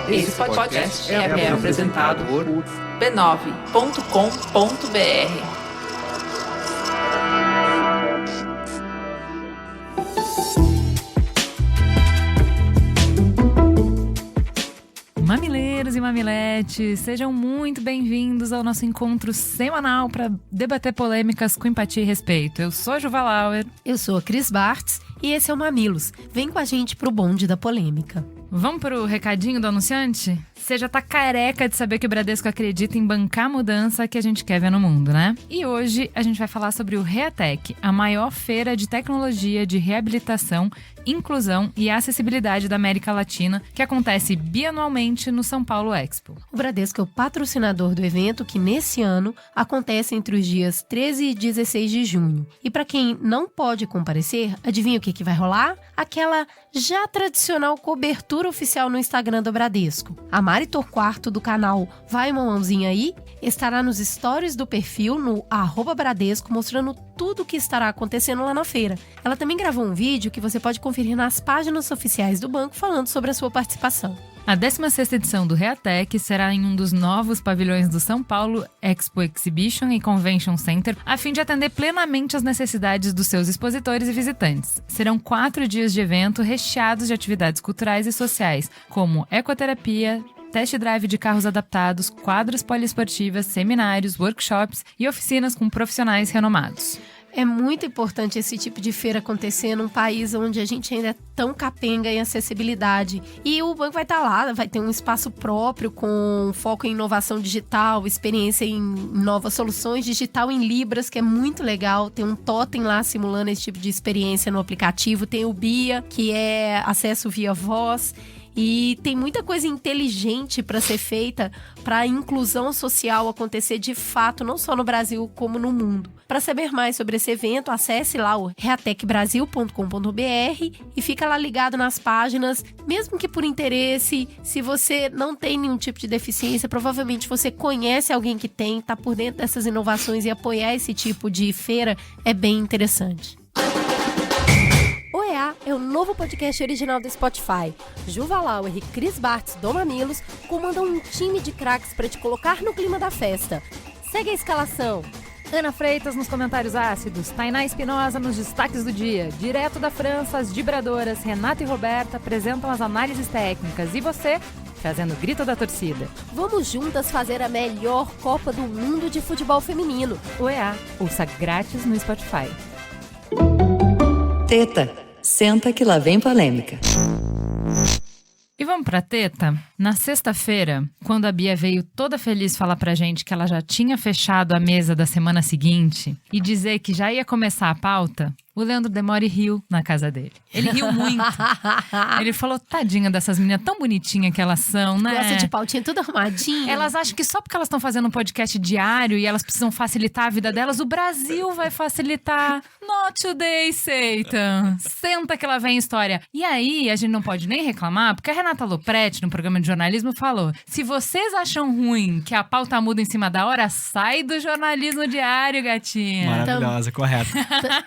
Esse podcast é apresentado por b9.com.br. Mamileiros e mamiletes, sejam muito bem-vindos ao nosso encontro semanal para debater polêmicas com empatia e respeito. Eu sou a Juva Lauer. Eu sou a Cris Bartz e esse é o Mamilos. Vem com a gente pro bonde da polêmica. Vamos pro recadinho do anunciante? Você já tá careca de saber que o Bradesco acredita em bancar a mudança que a gente quer ver no mundo, né? E hoje a gente vai falar sobre o Reatec, a maior feira de tecnologia de reabilitação, inclusão e acessibilidade da América Latina, que acontece bianualmente no São Paulo Expo. O Bradesco é o patrocinador do evento, que nesse ano acontece entre os dias 13 e 16 de junho. E para quem não pode comparecer, adivinha o que vai rolar? Aquela já tradicional cobertura oficial no Instagram do Bradesco. A Mari Torquato, do canal Vai Uma Mãozinha Aí, estará nos stories do perfil no @Bradesco, mostrando tudo o que estará acontecendo lá na feira. Ela também gravou um vídeo que você pode conferir nas páginas oficiais do banco falando sobre a sua participação. A 16ª edição do Reatec será em um dos novos pavilhões do São Paulo Expo Exhibition e Convention Center, a fim de atender plenamente as necessidades dos seus expositores e visitantes. Serão 4 dias de evento recheados de atividades culturais e sociais, como ecoterapia, test drive de carros adaptados, quadras poliesportivas, seminários, workshops e oficinas com profissionais renomados. É muito importante esse tipo de feira acontecer num país onde a gente ainda é tão capenga em acessibilidade. E o banco vai estar lá, vai ter um espaço próprio com foco em inovação digital, experiência em novas soluções, digital em Libras, que é muito legal. Tem um totem lá simulando esse tipo de experiência no aplicativo. Tem o BIA, que é acesso via voz. E tem muita coisa inteligente para ser feita para a inclusão social acontecer de fato, não só no Brasil, como no mundo. Para saber mais sobre esse evento, acesse lá o reatecbrasil.com.br e fica lá ligado nas páginas, mesmo que por interesse. Se você não tem nenhum tipo de deficiência, provavelmente você conhece alguém que tem, está por dentro dessas inovações, e apoiar esse tipo de feira é bem interessante. OEA é o novo podcast original do Spotify. Juva Lauer e Cris Bartz do Mamilos comandam um time de craques para te colocar no clima da festa. Segue a escalação. Ana Freitas nos comentários ácidos, Tainá Espinosa nos destaques do dia, direto da França, as vibradoras Renata e Roberta apresentam as análises técnicas e você fazendo o grito da torcida. Vamos juntas fazer a melhor Copa do Mundo de futebol feminino. OEA, ouça grátis no Spotify. Teta, senta que lá vem polêmica. E vamos pra teta? Na sexta-feira, quando a Bia veio toda feliz falar pra gente que ela já tinha fechado a mesa da semana seguinte e dizer que já ia começar a pauta, o Leandro Demore riu na casa dele. Ele riu muito. Ele falou, tadinha dessas meninas, tão bonitinhas que elas são, né? Gosta de pautinha tudo arrumadinha. Elas acham que só porque elas estão fazendo um podcast diário e elas precisam facilitar a vida delas, o Brasil vai facilitar. Not today, Satan. Senta que lá vem história. E aí, a gente não pode nem reclamar, porque a Renata Lopretti, no programa de jornalismo, falou, se vocês acham ruim que a pauta muda em cima da hora, sai do jornalismo diário, gatinha. Maravilhosa, correto.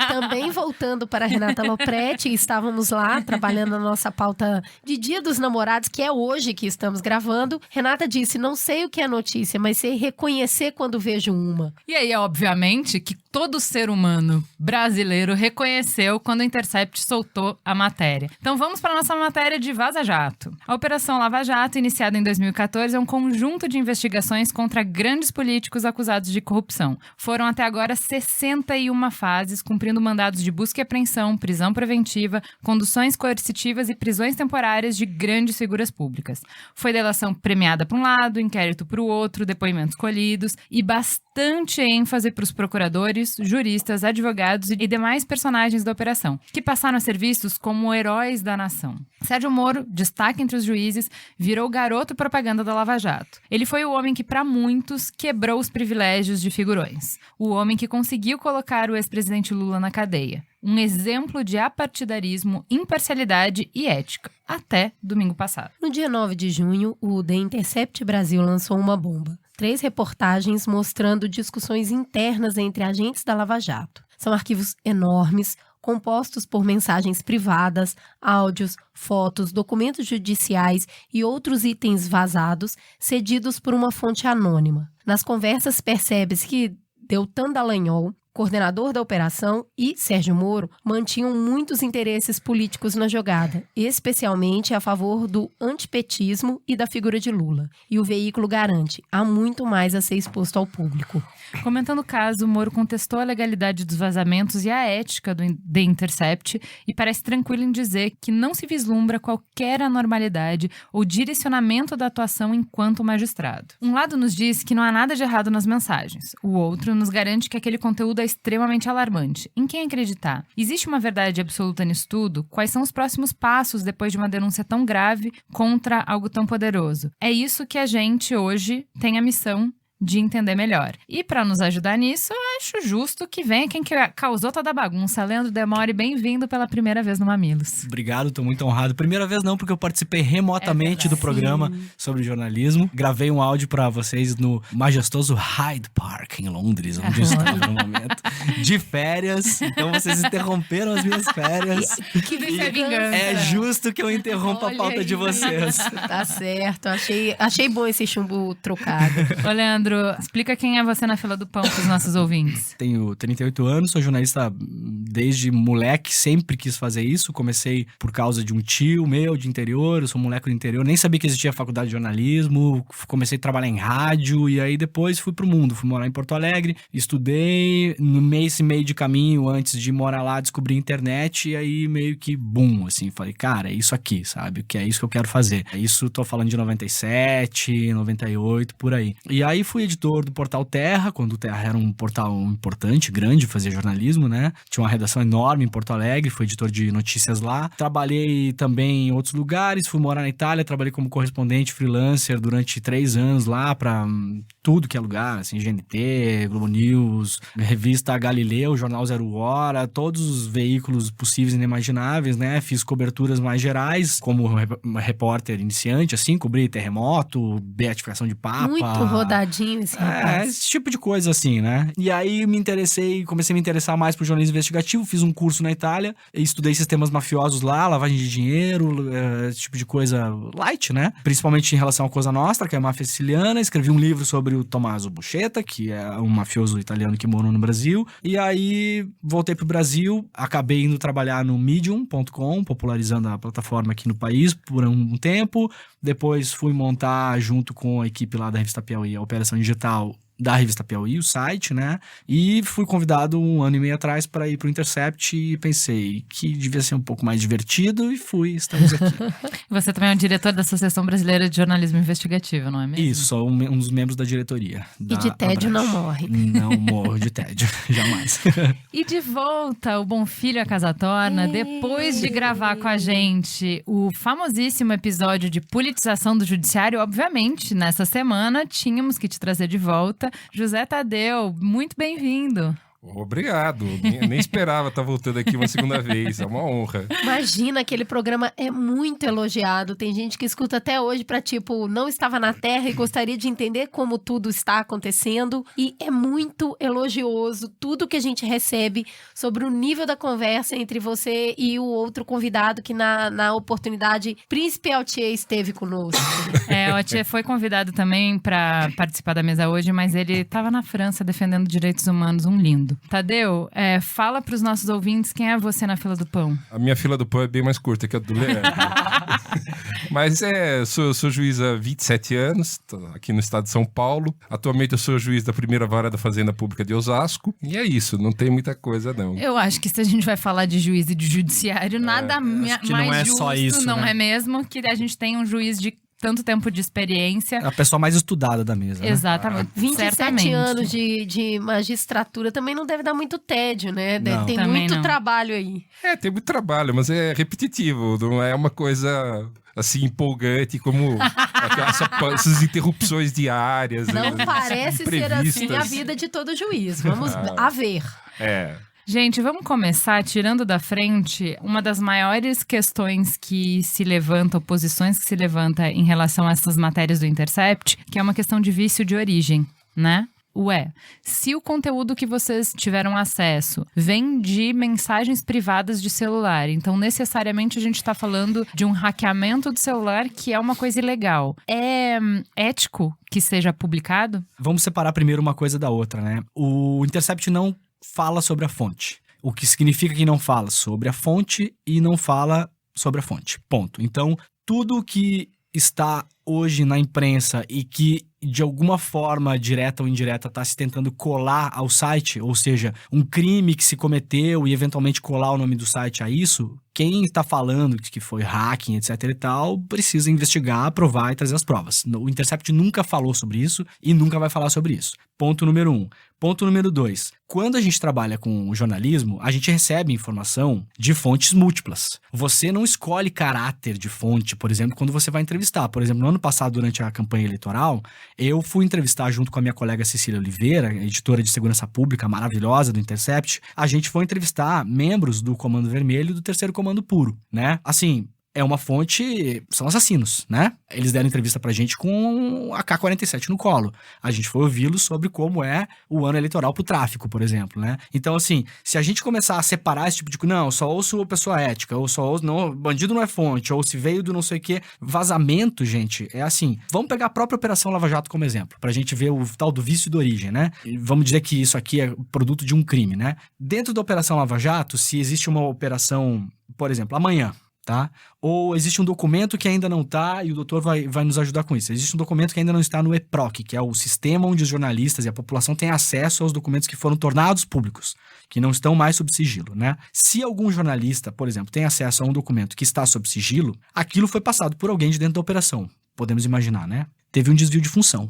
Também voltando para a Renata Lopretti, estávamos lá trabalhando a nossa pauta de Dia dos Namorados, que é hoje que estamos gravando. Renata disse, não sei o que é notícia, mas sei reconhecer quando vejo uma. E aí, obviamente, que todo ser humano brasileiro reconheceu quando o Intercept soltou a matéria. Então vamos para a nossa matéria de Vaza Jato. A Operação Lava Jato, iniciada em 2014, é um conjunto de investigações contra grandes políticos acusados de corrupção. Foram até agora 61 fases, cumprindo mandados de busca e apreensão, prisão preventiva, conduções coercitivas e prisões temporárias de grandes figuras públicas. Foi delação premiada para um lado, inquérito para o outro, depoimentos colhidos e bastante ênfase para os procuradores, juristas, advogados e demais personagens da operação, que passaram a ser vistos como heróis da nação. Sérgio Moro, destaque entre os juízes, virou garoto propaganda da Lava Jato. Ele foi o homem que, para muitos, quebrou os privilégios de figurões. O homem que conseguiu colocar o ex-presidente Lula na cadeia. Um exemplo de apartidarismo, imparcialidade e ética, até domingo passado. No dia 9 de junho, o The Intercept Brasil lançou uma bomba. 3 reportagens mostrando discussões internas entre agentes da Lava Jato. São arquivos enormes, compostos por mensagens privadas, áudios, fotos, documentos judiciais e outros itens vazados cedidos por uma fonte anônima. Nas conversas percebe-se que Deltan Dallagnol, coordenador da operação, e Sérgio Moro mantinham muitos interesses políticos na jogada, especialmente a favor do antipetismo e da figura de Lula. E o veículo garante, há muito mais a ser exposto ao público. Comentando o caso, Moro contestou a legalidade dos vazamentos e a ética do The Intercept e parece tranquilo em dizer que não se vislumbra qualquer anormalidade ou direcionamento da atuação enquanto magistrado. Um lado nos diz que não há nada de errado nas mensagens. O outro nos garante que aquele conteúdo é extremamente alarmante. Em quem acreditar? Existe uma verdade absoluta nisso tudo? Quais são os próximos passos depois de uma denúncia tão grave contra algo tão poderoso? É isso que a gente hoje tem a missão de entender melhor. E para nos ajudar nisso, eu acho justo que venha quem causou toda a bagunça. Leandro Demore, bem-vindo pela primeira vez no Mamilos. Obrigado, tô muito honrado. Primeira vez não, porque eu participei remotamente do programa sobre jornalismo. Gravei um áudio para vocês no majestoso Hyde Park, em Londres, onde eu estou no momento, de férias. Então vocês interromperam as minhas férias. Que vingança. É justo que eu interrompa a pauta de vocês. Tá certo, achei bom esse chumbo trocado. Ô, Leandro, explica quem é você na fila do pão para os nossos ouvintes. Tenho 38 anos, sou jornalista desde moleque, sempre quis fazer isso. Comecei por causa de um tio meu de interior, eu sou moleque do interior, nem sabia que existia faculdade de jornalismo, comecei a trabalhar em rádio e aí depois fui pro mundo, fui morar em Porto Alegre, estudei, no mês e meio de caminho antes de morar lá, descobri a internet e aí meio que boom, assim, falei, cara, é isso aqui, sabe, que é isso que eu quero fazer. Isso tô falando de 97, 98, por aí. E aí fui editor do Portal Terra, quando o Terra era um portal importante, grande, fazia jornalismo, né? Tinha uma redação enorme em Porto Alegre, fui editor de notícias lá. Trabalhei também em outros lugares, fui morar na Itália, trabalhei como correspondente freelancer durante 3 anos lá pra tudo que é lugar, assim, GNT, Globo News, revista Galileu, Jornal Zero Hora, todos os veículos possíveis e inimagináveis, né? Fiz coberturas mais gerais, como repórter iniciante, assim, cobri terremoto, beatificação de Papa. Muito rodadinho esse rapaz. Esse tipo de coisa assim, né? E aí comecei a me interessar mais por jornalismo investigativo, fiz um curso na Itália, estudei sistemas mafiosos lá, lavagem de dinheiro, esse tipo de coisa light, né? Principalmente em relação à Cosa Nostra, que é a máfia siciliana. Escrevi um livro sobre o Tommaso Buscetta, que é um mafioso italiano que morou no Brasil. E aí voltei pro Brasil, acabei indo trabalhar no Medium.com, popularizando a plataforma aqui no país por um tempo. Depois fui montar, junto com a equipe lá da Revista Piauí, a operação digital da Revista Piauí, o site, né? E fui convidado 1 ano e meio atrás para ir pro Intercept e pensei que devia ser um pouco mais divertido e estamos aqui. Você também é o diretor da Associação Brasileira de Jornalismo Investigativo, não é mesmo? Isso, sou um dos membros da diretoria. E de tédio não morre. Não morro de tédio, jamais. E de volta, o Bom Filho à Casa Torna, depois de gravar com a gente o famosíssimo episódio de politização do judiciário, obviamente, nessa semana tínhamos que te trazer de volta José Tadeu, muito bem-vindo. Obrigado, nem esperava estar voltando aqui uma segunda vez, é uma honra. Imagina, aquele programa é muito elogiado, tem gente que escuta até hoje pra não estava na Terra e gostaria de entender como tudo está acontecendo, e é muito elogioso tudo que a gente recebe sobre o nível da conversa entre você e o outro convidado que na oportunidade Príncipe Altier esteve conosco. O Altier foi convidado também para participar da mesa hoje, mas ele estava na França defendendo direitos humanos, um lindo. Tadeu, fala para os nossos ouvintes quem é você na fila do pão. A minha fila do pão é bem mais curta que a do Leandro. Mas sou juiz há 27 anos, aqui no estado de São Paulo. Atualmente eu sou juiz da primeira vara da Fazenda Pública de Osasco. E é isso, não tem muita coisa não. Eu acho que se a gente vai falar de juiz e de judiciário, nada mais não é justo, só isso, não né? é mesmo? Que a gente tem um juiz de tanto tempo de experiência. A pessoa mais estudada da mesa, né? Exatamente. 27 certamente. anos de magistratura também não deve dar muito tédio, né? Não. Tem Também muito não. trabalho aí. Tem muito trabalho, mas é repetitivo, não é uma coisa assim empolgante como essas interrupções diárias. Não parece ser assim a vida de todo juiz. Vamos a ver. Gente, vamos começar tirando da frente uma das maiores questões que se levanta, oposições que se levanta em relação a essas matérias do Intercept, que é uma questão de vício de origem, né? se o conteúdo que vocês tiveram acesso vem de mensagens privadas de celular, então necessariamente a gente está falando de um hackeamento do celular que é uma coisa ilegal. É ético que seja publicado? Vamos separar primeiro uma coisa da outra, né? O Intercept não fala sobre a fonte. O que significa que não fala sobre a fonte e não fala sobre a fonte. Ponto. Então, tudo que está hoje na imprensa e que de alguma forma, direta ou indireta, está se tentando colar ao site, ou seja, um crime que se cometeu e eventualmente colar o nome do site a isso, quem está falando que foi hacking, etc e tal, precisa investigar, aprovar e trazer as provas. O Intercept nunca falou sobre isso e nunca vai falar sobre isso. Ponto número 1. Ponto número 2. Quando a gente trabalha com jornalismo, a gente recebe informação de fontes múltiplas. Você não escolhe caráter de fonte, por exemplo, quando você vai entrevistar. Por exemplo, no ano passado, durante a campanha eleitoral, eu fui entrevistar junto com a minha colega Cecília Oliveira, editora de segurança pública maravilhosa do Intercept. A gente foi entrevistar membros do Comando Vermelho e do Terceiro Comando Puro, né? Assim, é uma fonte, são assassinos, né? Eles deram entrevista pra gente com a AK-47 no colo. A gente foi ouvi-los sobre como é o ano eleitoral pro tráfico, por exemplo, né? Então, assim, se a gente começar a separar esse tipo de... Não, só ouço pessoa ética, ou só ouço... Não, bandido não é fonte, ou se veio do não sei o quê. Vazamento, gente, é assim. Vamos pegar a própria Operação Lava Jato como exemplo, pra gente ver o tal do vício de origem, né? E vamos dizer que isso aqui é produto de um crime, né? Dentro da Operação Lava Jato, se existe uma operação, por exemplo, amanhã, tá? Ou existe um documento que ainda não está, e o doutor vai nos ajudar com isso. Existe um documento que ainda não está no EPROC, que é o sistema onde os jornalistas e a população têm acesso aos documentos que foram tornados públicos, que não estão mais sob sigilo, né? Se algum jornalista, por exemplo, tem acesso a um documento que está sob sigilo, aquilo foi passado por alguém de dentro da operação. Podemos imaginar, né? Teve um desvio de função.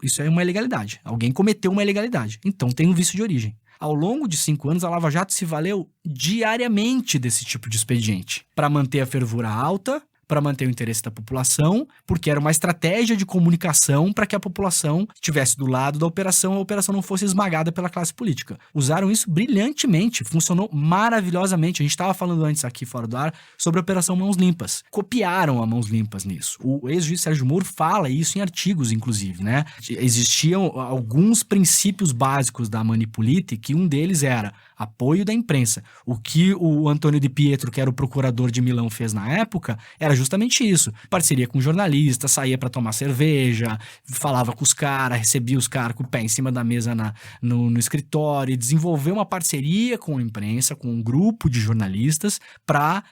Isso é uma ilegalidade. Alguém cometeu uma ilegalidade. Então tem um vício de origem. Ao longo de 5 anos, a Lava Jato se valeu diariamente desse tipo de expediente para manter a fervura alta, para manter o interesse da população, porque era uma estratégia de comunicação para que a população estivesse do lado da operação, a operação não fosse esmagada pela classe política. Usaram isso brilhantemente, funcionou maravilhosamente. A gente estava falando antes aqui fora do ar sobre a Operação Mãos Limpas. Copiaram a Mãos Limpas nisso. O ex-juiz Sérgio Moro fala isso em artigos, inclusive, né? Existiam alguns princípios básicos da Manipolite, que um deles era apoio da imprensa. O que o Antônio de Pietro, que era o procurador de Milão, fez na época, era justamente isso. Parceria com jornalistas, saía para tomar cerveja, falava com os caras, recebia os caras com o pé em cima da mesa no escritório, e desenvolveu uma parceria com a imprensa, com um grupo de jornalistas, para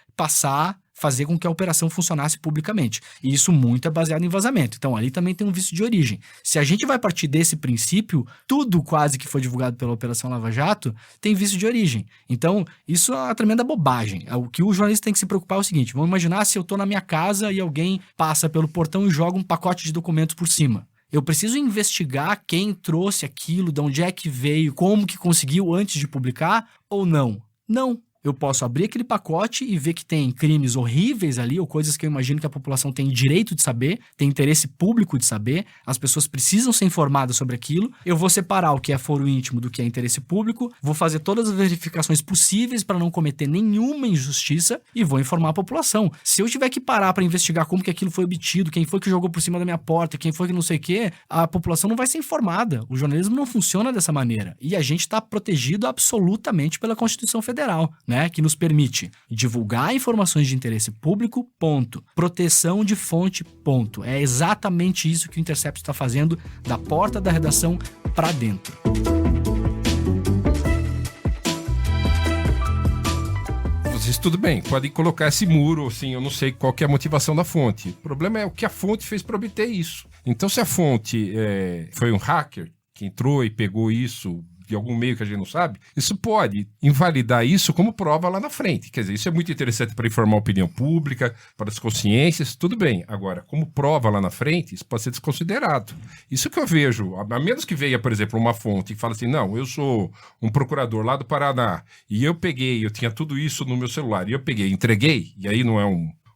fazer com que a operação funcionasse publicamente. E isso muito é baseado em vazamento. Então, ali também tem um vício de origem. Se a gente vai partir desse princípio, tudo quase que foi divulgado pela Operação Lava Jato tem vício de origem. Então, isso é uma tremenda bobagem. O que o jornalista tem que se preocupar é o seguinte: vamos imaginar se eu estou na minha casa e alguém passa pelo portão e joga um pacote de documentos por cima. Eu preciso investigar quem trouxe aquilo, de onde é que veio, como que conseguiu antes de publicar ou não? Não. Eu posso abrir aquele pacote e ver que tem crimes horríveis ali, ou coisas que eu imagino que a população tem direito de saber, tem interesse público de saber, as pessoas precisam ser informadas sobre aquilo. Eu vou separar o que é foro íntimo do que é interesse público, vou fazer todas as verificações possíveis para não cometer nenhuma injustiça e vou informar a população. Se eu tiver que parar para investigar como que aquilo foi obtido, quem foi que jogou por cima da minha porta, quem foi que não sei o quê, a população não vai ser informada. O jornalismo não funciona dessa maneira. E a gente está protegido absolutamente pela Constituição Federal, né, que nos permite divulgar informações de interesse público, ponto. Proteção de fonte, ponto. É exatamente isso que o Intercept está fazendo da porta da redação para dentro. Vocês, tudo bem, podem colocar esse muro, assim, eu não sei qual que é a motivação da fonte. O problema é o que a fonte fez para obter isso. Então, se a fonte foi um hacker que entrou e pegou isso de algum meio que a gente não sabe, isso pode invalidar isso como prova lá na frente. Quer dizer, isso é muito interessante para informar a opinião pública, para as consciências, tudo bem. Agora, como prova lá na frente, isso pode ser desconsiderado. Isso que eu vejo, a menos que venha, por exemplo, uma fonte e fala assim, não, eu sou um procurador lá do Paraná, e eu tinha tudo isso no meu celular, e eu peguei, entreguei, e aí não é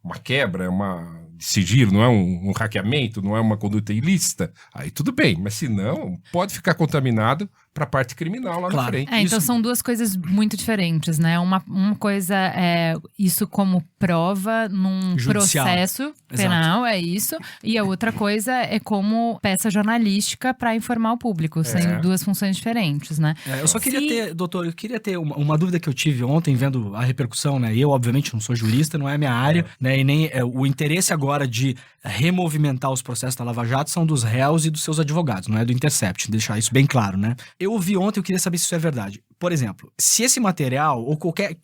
uma quebra, é uma sigilo, não é um hackeamento, não é uma conduta ilícita, aí tudo bem, mas se não, pode ficar contaminado para a parte criminal lá na Claro. frente. Então são duas coisas muito diferentes, né? Uma coisa é isso como prova num Judicial. processo penal, é isso. E a outra coisa é como peça jornalística para informar o público. São duas funções diferentes, né? Eu só queria ter, doutor, eu queria ter uma dúvida que eu tive ontem, vendo a repercussão, né? Eu, obviamente, não sou jurista, não é a minha área, né? E nem o interesse agora de removimentar os processos da Lava Jato são dos réus e dos seus advogados, não é do Intercept, deixar isso bem claro, né? Eu ouvi ontem, eu queria saber se isso é verdade. Por exemplo, se esse material,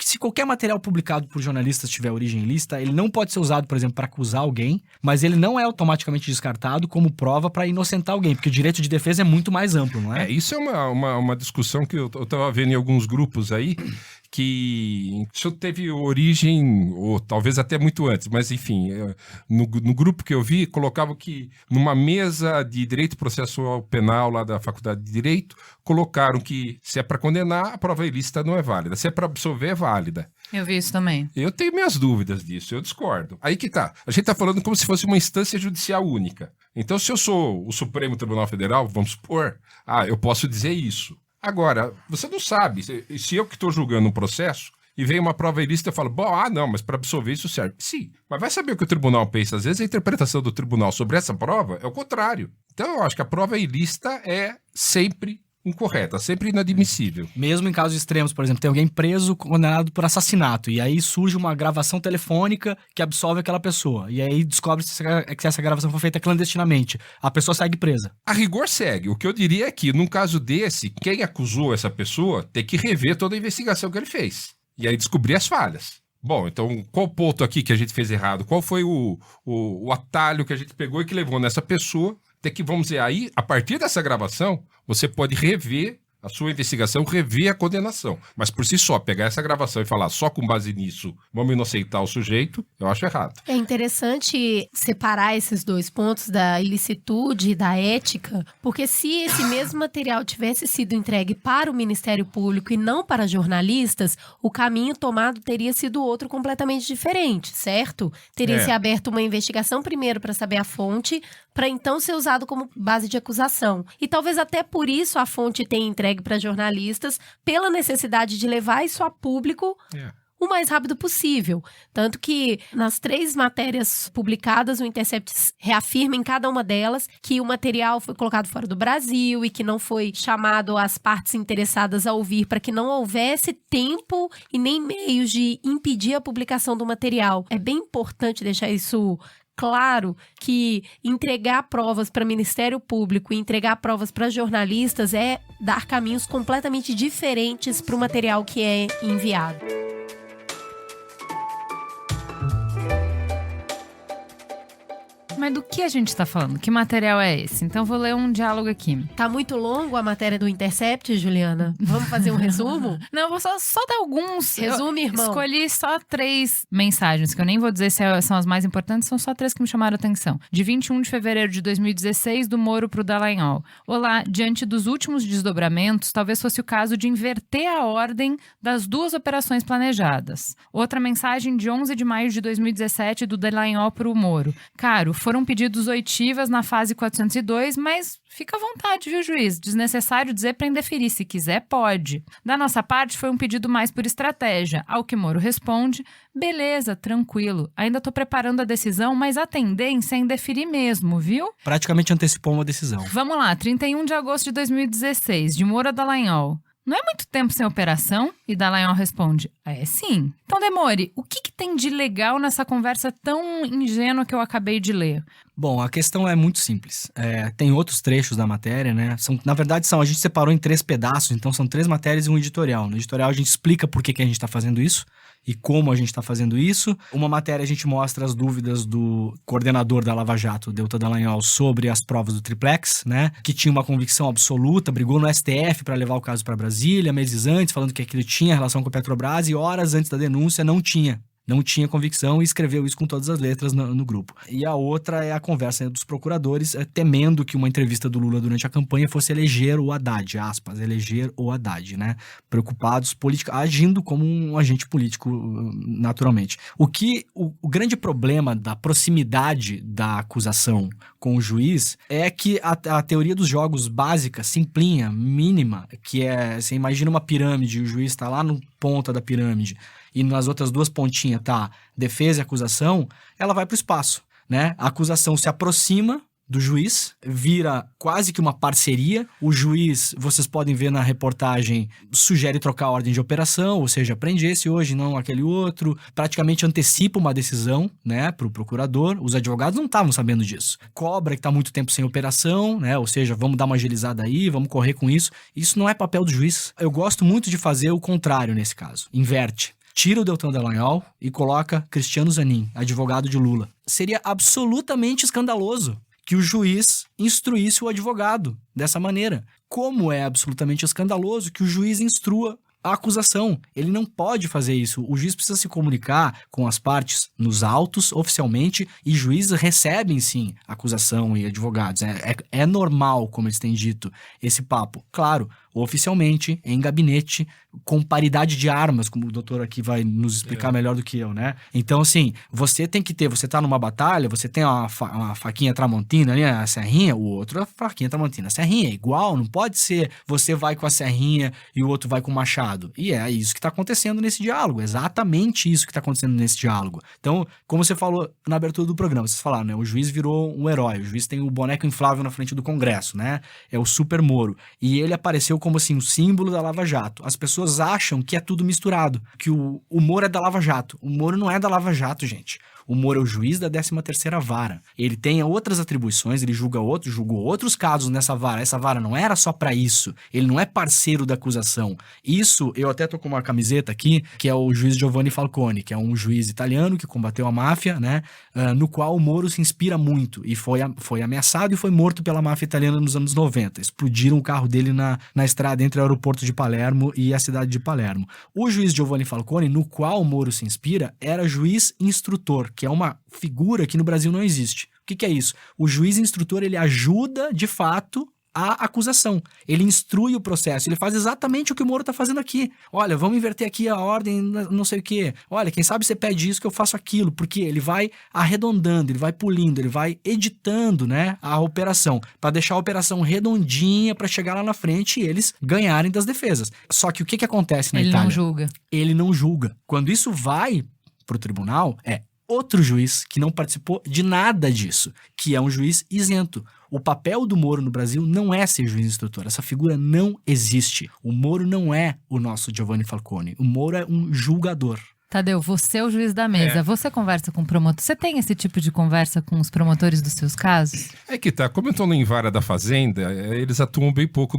se qualquer material publicado por jornalistas tiver origem ilícita, ele não pode ser usado, por exemplo, para acusar alguém, mas ele não é automaticamente descartado como prova para inocentar alguém, porque o direito de defesa é muito mais amplo, não é? Isso é uma discussão que eu estava vendo em alguns grupos aí, que isso teve origem, ou talvez até muito antes, mas enfim, no grupo que eu vi, colocavam que numa mesa de direito processual penal lá da Faculdade de Direito, colocaram que se é para condenar, a prova ilícita não é válida, se é para absolver, é válida. Eu vi isso também. Eu tenho minhas dúvidas disso, eu discordo. Aí que tá, a gente tá falando como se fosse uma instância judicial única. Então, se eu sou o Supremo Tribunal Federal, vamos supor, eu posso dizer isso. Agora, você não sabe, se eu que estou julgando um processo e vem uma prova ilícita, eu falo, não, mas para absolver isso serve. Sim, mas vai saber o que o tribunal pensa. Às vezes a interpretação do tribunal sobre essa prova é o contrário. Então eu acho que a prova ilícita é sempre incorreta, sempre inadmissível. Mesmo em casos extremos, por exemplo, tem alguém preso, condenado por assassinato, e aí surge uma gravação telefônica que absolve aquela pessoa, e aí descobre-se que essa gravação foi feita clandestinamente. A pessoa segue presa. A rigor segue. O que eu diria é que, num caso desse, quem acusou essa pessoa tem que rever toda a investigação que ele fez. E aí descobrir as falhas. Bom, então, qual ponto aqui que a gente fez errado? Qual foi o atalho que a gente pegou e que levou nessa pessoa? Tem que, vamos dizer, aí, a partir dessa gravação, você pode rever a sua investigação, rever a condenação. Mas por si só, pegar essa gravação e falar só com base nisso, vamos inocentar o sujeito, eu acho errado. É interessante separar esses dois pontos da ilicitude e da ética, porque se esse mesmo material tivesse sido entregue para o Ministério Público e não para jornalistas, o caminho tomado teria sido outro completamente diferente, certo? Teria se aberto uma investigação primeiro para saber a fonte, para então ser usado como base de acusação. E talvez até por isso a fonte tenha entregue para jornalistas, pela necessidade de levar isso a público o mais rápido possível. Tanto que nas 3 matérias publicadas, o Intercept reafirma em cada uma delas que o material foi colocado fora do Brasil e que não foi chamado as partes interessadas a ouvir para que não houvesse tempo e nem meios de impedir a publicação do material. É bem importante deixar isso claro, que entregar provas para o Ministério Público e entregar provas para jornalistas é dar caminhos completamente diferentes para o material que é enviado. Mas do que a gente tá falando? Que material é esse? Então vou ler um diálogo aqui. Tá muito longo a matéria do Intercept, Juliana? Vamos fazer um resumo? Não, eu vou só dar alguns. Resume, irmão. Escolhi só 3 mensagens, que eu nem vou dizer se são as mais importantes, são só 3 que me chamaram a atenção. De 21 de fevereiro de 2016, do Moro pro Dallagnol. Olá, diante dos últimos desdobramentos, talvez fosse o caso de inverter a ordem das 2 operações planejadas. Outra mensagem de 11 de maio de 2017, do Dallagnol pro Moro. Caro, foram pedidos oitivas na fase 402, mas fica à vontade, viu, juiz? Desnecessário dizer para indeferir. Se quiser, pode. Da nossa parte, foi um pedido mais por estratégia. Ao que Moro responde, beleza, tranquilo. Ainda tô preparando a decisão, mas a tendência é indeferir mesmo, viu? Praticamente antecipou uma decisão. Vamos lá, 31 de agosto de 2016, de Moro a Dallagnol. Não é muito tempo sem operação? E Dallagnol responde, é sim. Então, Demore, o que tem de legal nessa conversa tão ingênua que eu acabei de ler? Bom, a questão é muito simples. Tem outros trechos da matéria, né? Na verdade, a gente separou em 3 pedaços, então são 3 matérias e um editorial. No editorial a gente explica por que a gente está fazendo isso e como a gente está fazendo isso. Uma matéria a gente mostra as dúvidas do coordenador da Lava Jato, Deltan Dallagnol, sobre as provas do triplex, né? Que tinha uma convicção absoluta, brigou no STF para levar o caso para Brasília, meses antes, falando que aquilo tinha relação com a Petrobras e horas antes da denúncia não tinha. não tinha convicção e escreveu isso com todas as letras no grupo. E a outra é a conversa dos procuradores, temendo que uma entrevista do Lula durante a campanha fosse eleger o Haddad, aspas, eleger o Haddad, né? Preocupados, agindo como um agente político, naturalmente. O grande problema da proximidade da acusação com o juiz é que a teoria dos jogos básica, simplinha, mínima, que é, você imagina uma pirâmide, o juiz está lá no ponta da pirâmide e nas outras duas pontinhas tá defesa e acusação, ela vai para o espaço, né? A acusação se aproxima do juiz, vira quase que uma parceria. O juiz, vocês podem ver na reportagem, sugere trocar a ordem de operação, ou seja, prende esse hoje, não aquele outro, praticamente antecipa uma decisão, né, para o procurador. Os advogados não estavam sabendo disso. Cobra que está muito tempo sem operação, né, ou seja, vamos dar uma agilizada aí, vamos correr com isso. Isso não é papel do juiz. Eu gosto muito de fazer o contrário nesse caso. Inverte. Tira o Deltan Dallagnol e coloca Cristiano Zanin, advogado de Lula. Seria absolutamente escandaloso que o juiz instruísse o advogado dessa maneira. Como é absolutamente escandaloso que o juiz instrua a acusação. Ele não pode fazer isso. O juiz precisa se comunicar com as partes nos autos, oficialmente, e juízes recebem, sim, acusação e advogados. É normal, como eles têm dito, esse papo. Claro, oficialmente, em gabinete, com paridade de armas, como o doutor aqui vai nos explicar melhor do que eu, né? Então, assim, você tem que ter, você tá numa batalha, você tem uma faquinha tramontina ali, a serrinha, o outro a faquinha tramontina. A serrinha é igual, não pode ser você vai com a serrinha e o outro vai com o machado. E é isso que tá acontecendo nesse diálogo, exatamente isso que tá acontecendo nesse diálogo. Então, como você falou na abertura do programa, vocês falaram, né? O juiz virou um herói, o juiz tem o boneco inflável na frente do Congresso, né? É o Super Moro. E ele apareceu como assim, o símbolo da Lava Jato. As pessoas acham que é tudo misturado, que o Moro é da Lava Jato. O Moro não é da Lava Jato, gente. O Moro é o juiz da 13ª Vara. Ele tem outras atribuições, ele julgou outros casos nessa vara. Essa vara não era só pra isso. Ele não é parceiro da acusação. Isso, eu até tô com uma camiseta aqui, que é o juiz Giovanni Falcone, que é um juiz italiano que combateu a máfia, né? No qual o Moro se inspira muito. E foi ameaçado e foi morto pela máfia italiana nos anos 90. Explodiram o carro dele na estrada entre o aeroporto de Palermo e a cidade de Palermo. O juiz Giovanni Falcone, no qual o Moro se inspira, era juiz instrutor, que é uma figura que no Brasil não existe. O que é isso? O juiz instrutor, ele ajuda, de fato, a acusação. Ele instrui o processo. Ele faz exatamente o que o Moro está fazendo aqui. Olha, vamos inverter aqui a ordem, não sei o quê. Olha, quem sabe você pede isso que eu faço aquilo. Porque ele vai arredondando, ele vai polindo, ele vai editando, né, a operação, para deixar a operação redondinha para chegar lá na frente e eles ganharem das defesas. Só que o que acontece na Itália? Ele não julga. Ele não julga. Quando isso vai pro tribunal, é outro juiz que não participou de nada disso, que é um juiz isento. O papel do Moro no Brasil não é ser juiz instrutor. Essa figura não existe. O Moro não é o nosso Giovanni Falcone. O Moro é um julgador. Tadeu, você é o juiz da mesa. Você conversa com o promotor. Você tem esse tipo de conversa com os promotores dos seus casos? É que tá. Como eu tô em vara da Fazenda, eles atuam bem pouco.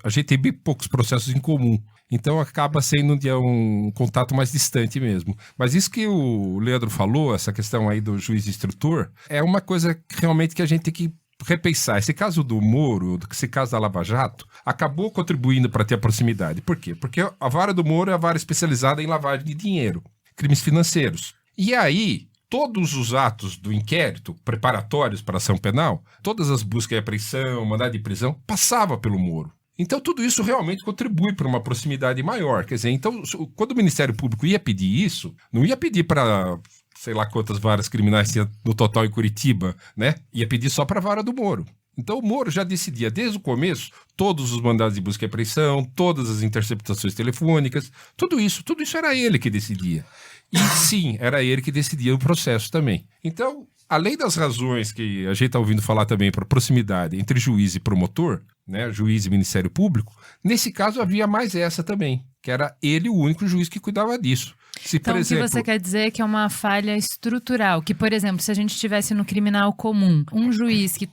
A gente tem bem poucos processos em comum. Então acaba sendo um contato mais distante mesmo. Mas isso que o Leandro falou, essa questão aí do juiz instrutor, é uma coisa realmente que a gente tem que repensar. Esse caso do Moro, esse caso da Lava Jato, acabou contribuindo para ter a proximidade. Por quê? Porque a vara do Moro é a vara especializada em lavagem de dinheiro, crimes financeiros. E aí, todos os atos do inquérito preparatórios para a ação penal, todas as buscas e apreensão, mandado de prisão, passava pelo Moro. Então, tudo isso realmente contribui para uma proximidade maior. Quer dizer, então, quando o Ministério Público ia pedir isso, não ia pedir para sei lá quantas varas criminais tinha no total em Curitiba, né? Ia pedir só para a vara do Moro. Então, o Moro já decidia desde o começo todos os mandados de busca e apreensão, todas as interceptações telefônicas, tudo isso era ele que decidia. E sim, era ele que decidia o processo também. Então, além das razões que a gente está ouvindo falar também para proximidade entre juiz e promotor, né, juiz e Ministério Público, nesse caso havia mais essa também, que era ele o único juiz que cuidava disso. Então, o que você quer dizer é que é uma falha estrutural, que, por exemplo, se a gente estivesse no criminal comum, um juiz que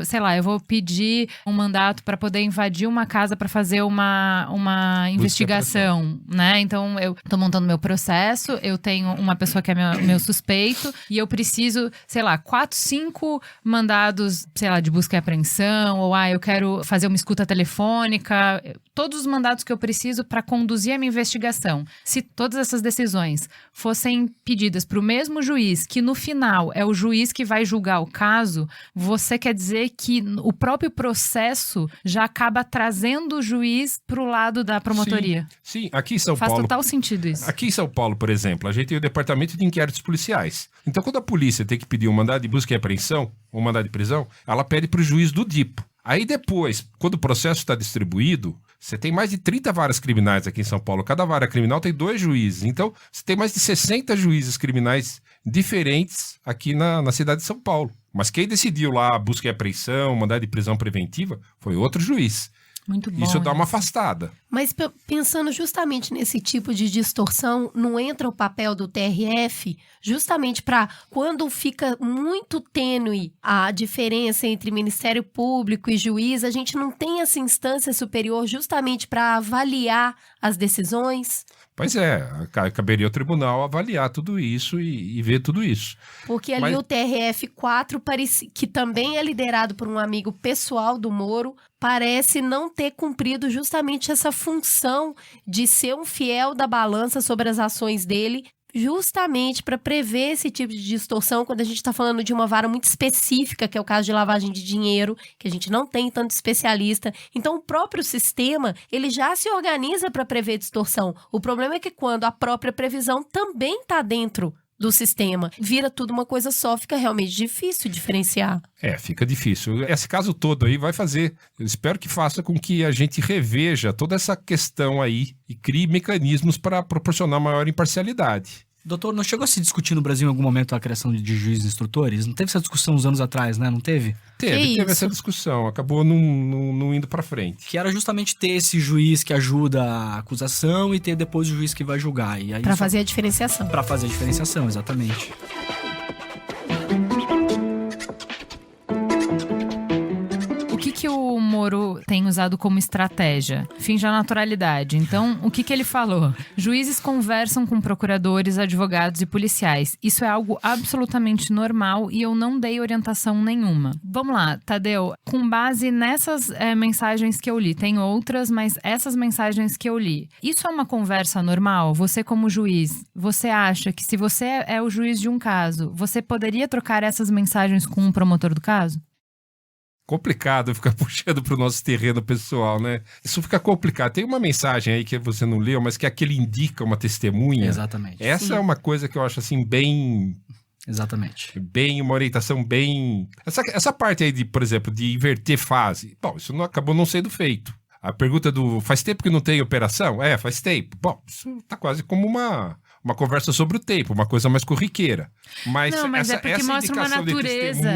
sei lá, eu vou pedir um mandato para poder invadir uma casa para fazer uma investigação, né? Então, eu tô montando meu processo, eu tenho uma pessoa que é meu suspeito e eu preciso, sei lá, 4, 5 mandados, sei lá, de busca e apreensão, ou eu quero fazer uma escuta telefônica, todos os mandados que eu preciso para conduzir a minha investigação. Se todas essas essas decisões fossem pedidas para o mesmo juiz, que no final é o juiz que vai julgar o caso, você quer dizer que o próprio processo já acaba trazendo o juiz para o lado da promotoria? Sim, aqui em São Faz Paulo... total sentido isso. Aqui em São Paulo, por exemplo, a gente tem o Departamento de Inquéritos Policiais. Então, quando a polícia tem que pedir um mandado de busca e apreensão, um mandado de prisão, ela pede para o juiz do DIPO. Aí depois, quando o processo está distribuído, você tem mais de 30 varas criminais aqui em São Paulo. Cada vara criminal tem 2 juízes. Então, você tem mais de 60 juízes criminais diferentes aqui na cidade de São Paulo. Mas quem decidiu lá a busca e apreensão, mandado de prisão preventiva, foi outro juiz. Muito bom. Isso dá uma afastada. Mas pensando justamente nesse tipo de distorção, não entra o papel do TRF justamente para quando fica muito tênue a diferença entre Ministério Público e juiz, a gente não tem essa instância superior justamente para avaliar as decisões? Pois é, caberia ao tribunal avaliar tudo isso e ver tudo isso. Porque ali o TRF4, que também é liderado por um amigo pessoal do Moro, parece não ter cumprido justamente essa função de ser um fiel da balança sobre as ações dele, justamente para prever esse tipo de distorção quando a gente está falando de uma vara muito específica, que é o caso de lavagem de dinheiro, que a gente não tem tanto especialista. Então, o próprio sistema, ele já se organiza para prever distorção. O problema é que quando a própria previsão também está dentro do sistema, vira tudo uma coisa só, fica realmente difícil diferenciar. Fica difícil. Esse caso todo aí vai fazer, eu espero que faça com que a gente reveja toda essa questão aí e crie mecanismos para proporcionar maior imparcialidade. Doutor, não chegou a se discutir no Brasil em algum momento a criação de juízes instrutores? Não teve essa discussão uns anos atrás, né? Não teve? Teve essa discussão, acabou não indo para frente. Que era justamente ter esse juiz que ajuda a acusação e ter depois o juiz que vai julgar. Para fazer a diferenciação. Para fazer a diferenciação, exatamente. O que o Moro tem usado como estratégia? Finge a naturalidade. Então, o que ele falou? Juízes conversam com procuradores, advogados e policiais. Isso é algo absolutamente normal e eu não dei orientação nenhuma. Vamos lá, Tadeu. Com base nessas mensagens que eu li, tem outras, mas essas mensagens que eu li, isso é uma conversa normal? Você como juiz, você acha que se você é o juiz de um caso, você poderia trocar essas mensagens com um promotor do caso? Complicado ficar puxando pro nosso terreno pessoal, né? Isso fica complicado. Tem uma mensagem aí que você não leu, mas que aquele indica uma testemunha. Exatamente. Essa é uma coisa que eu acho assim bem... Exatamente. Bem, uma orientação bem... Essa parte aí, de, por exemplo, de inverter fase. Bom, isso acabou não sendo feito. A pergunta do... Faz tempo que não tem operação? Faz tempo. Bom, isso tá quase como uma conversa sobre o tempo, uma coisa mais corriqueira. Mas é porque mostra uma natureza.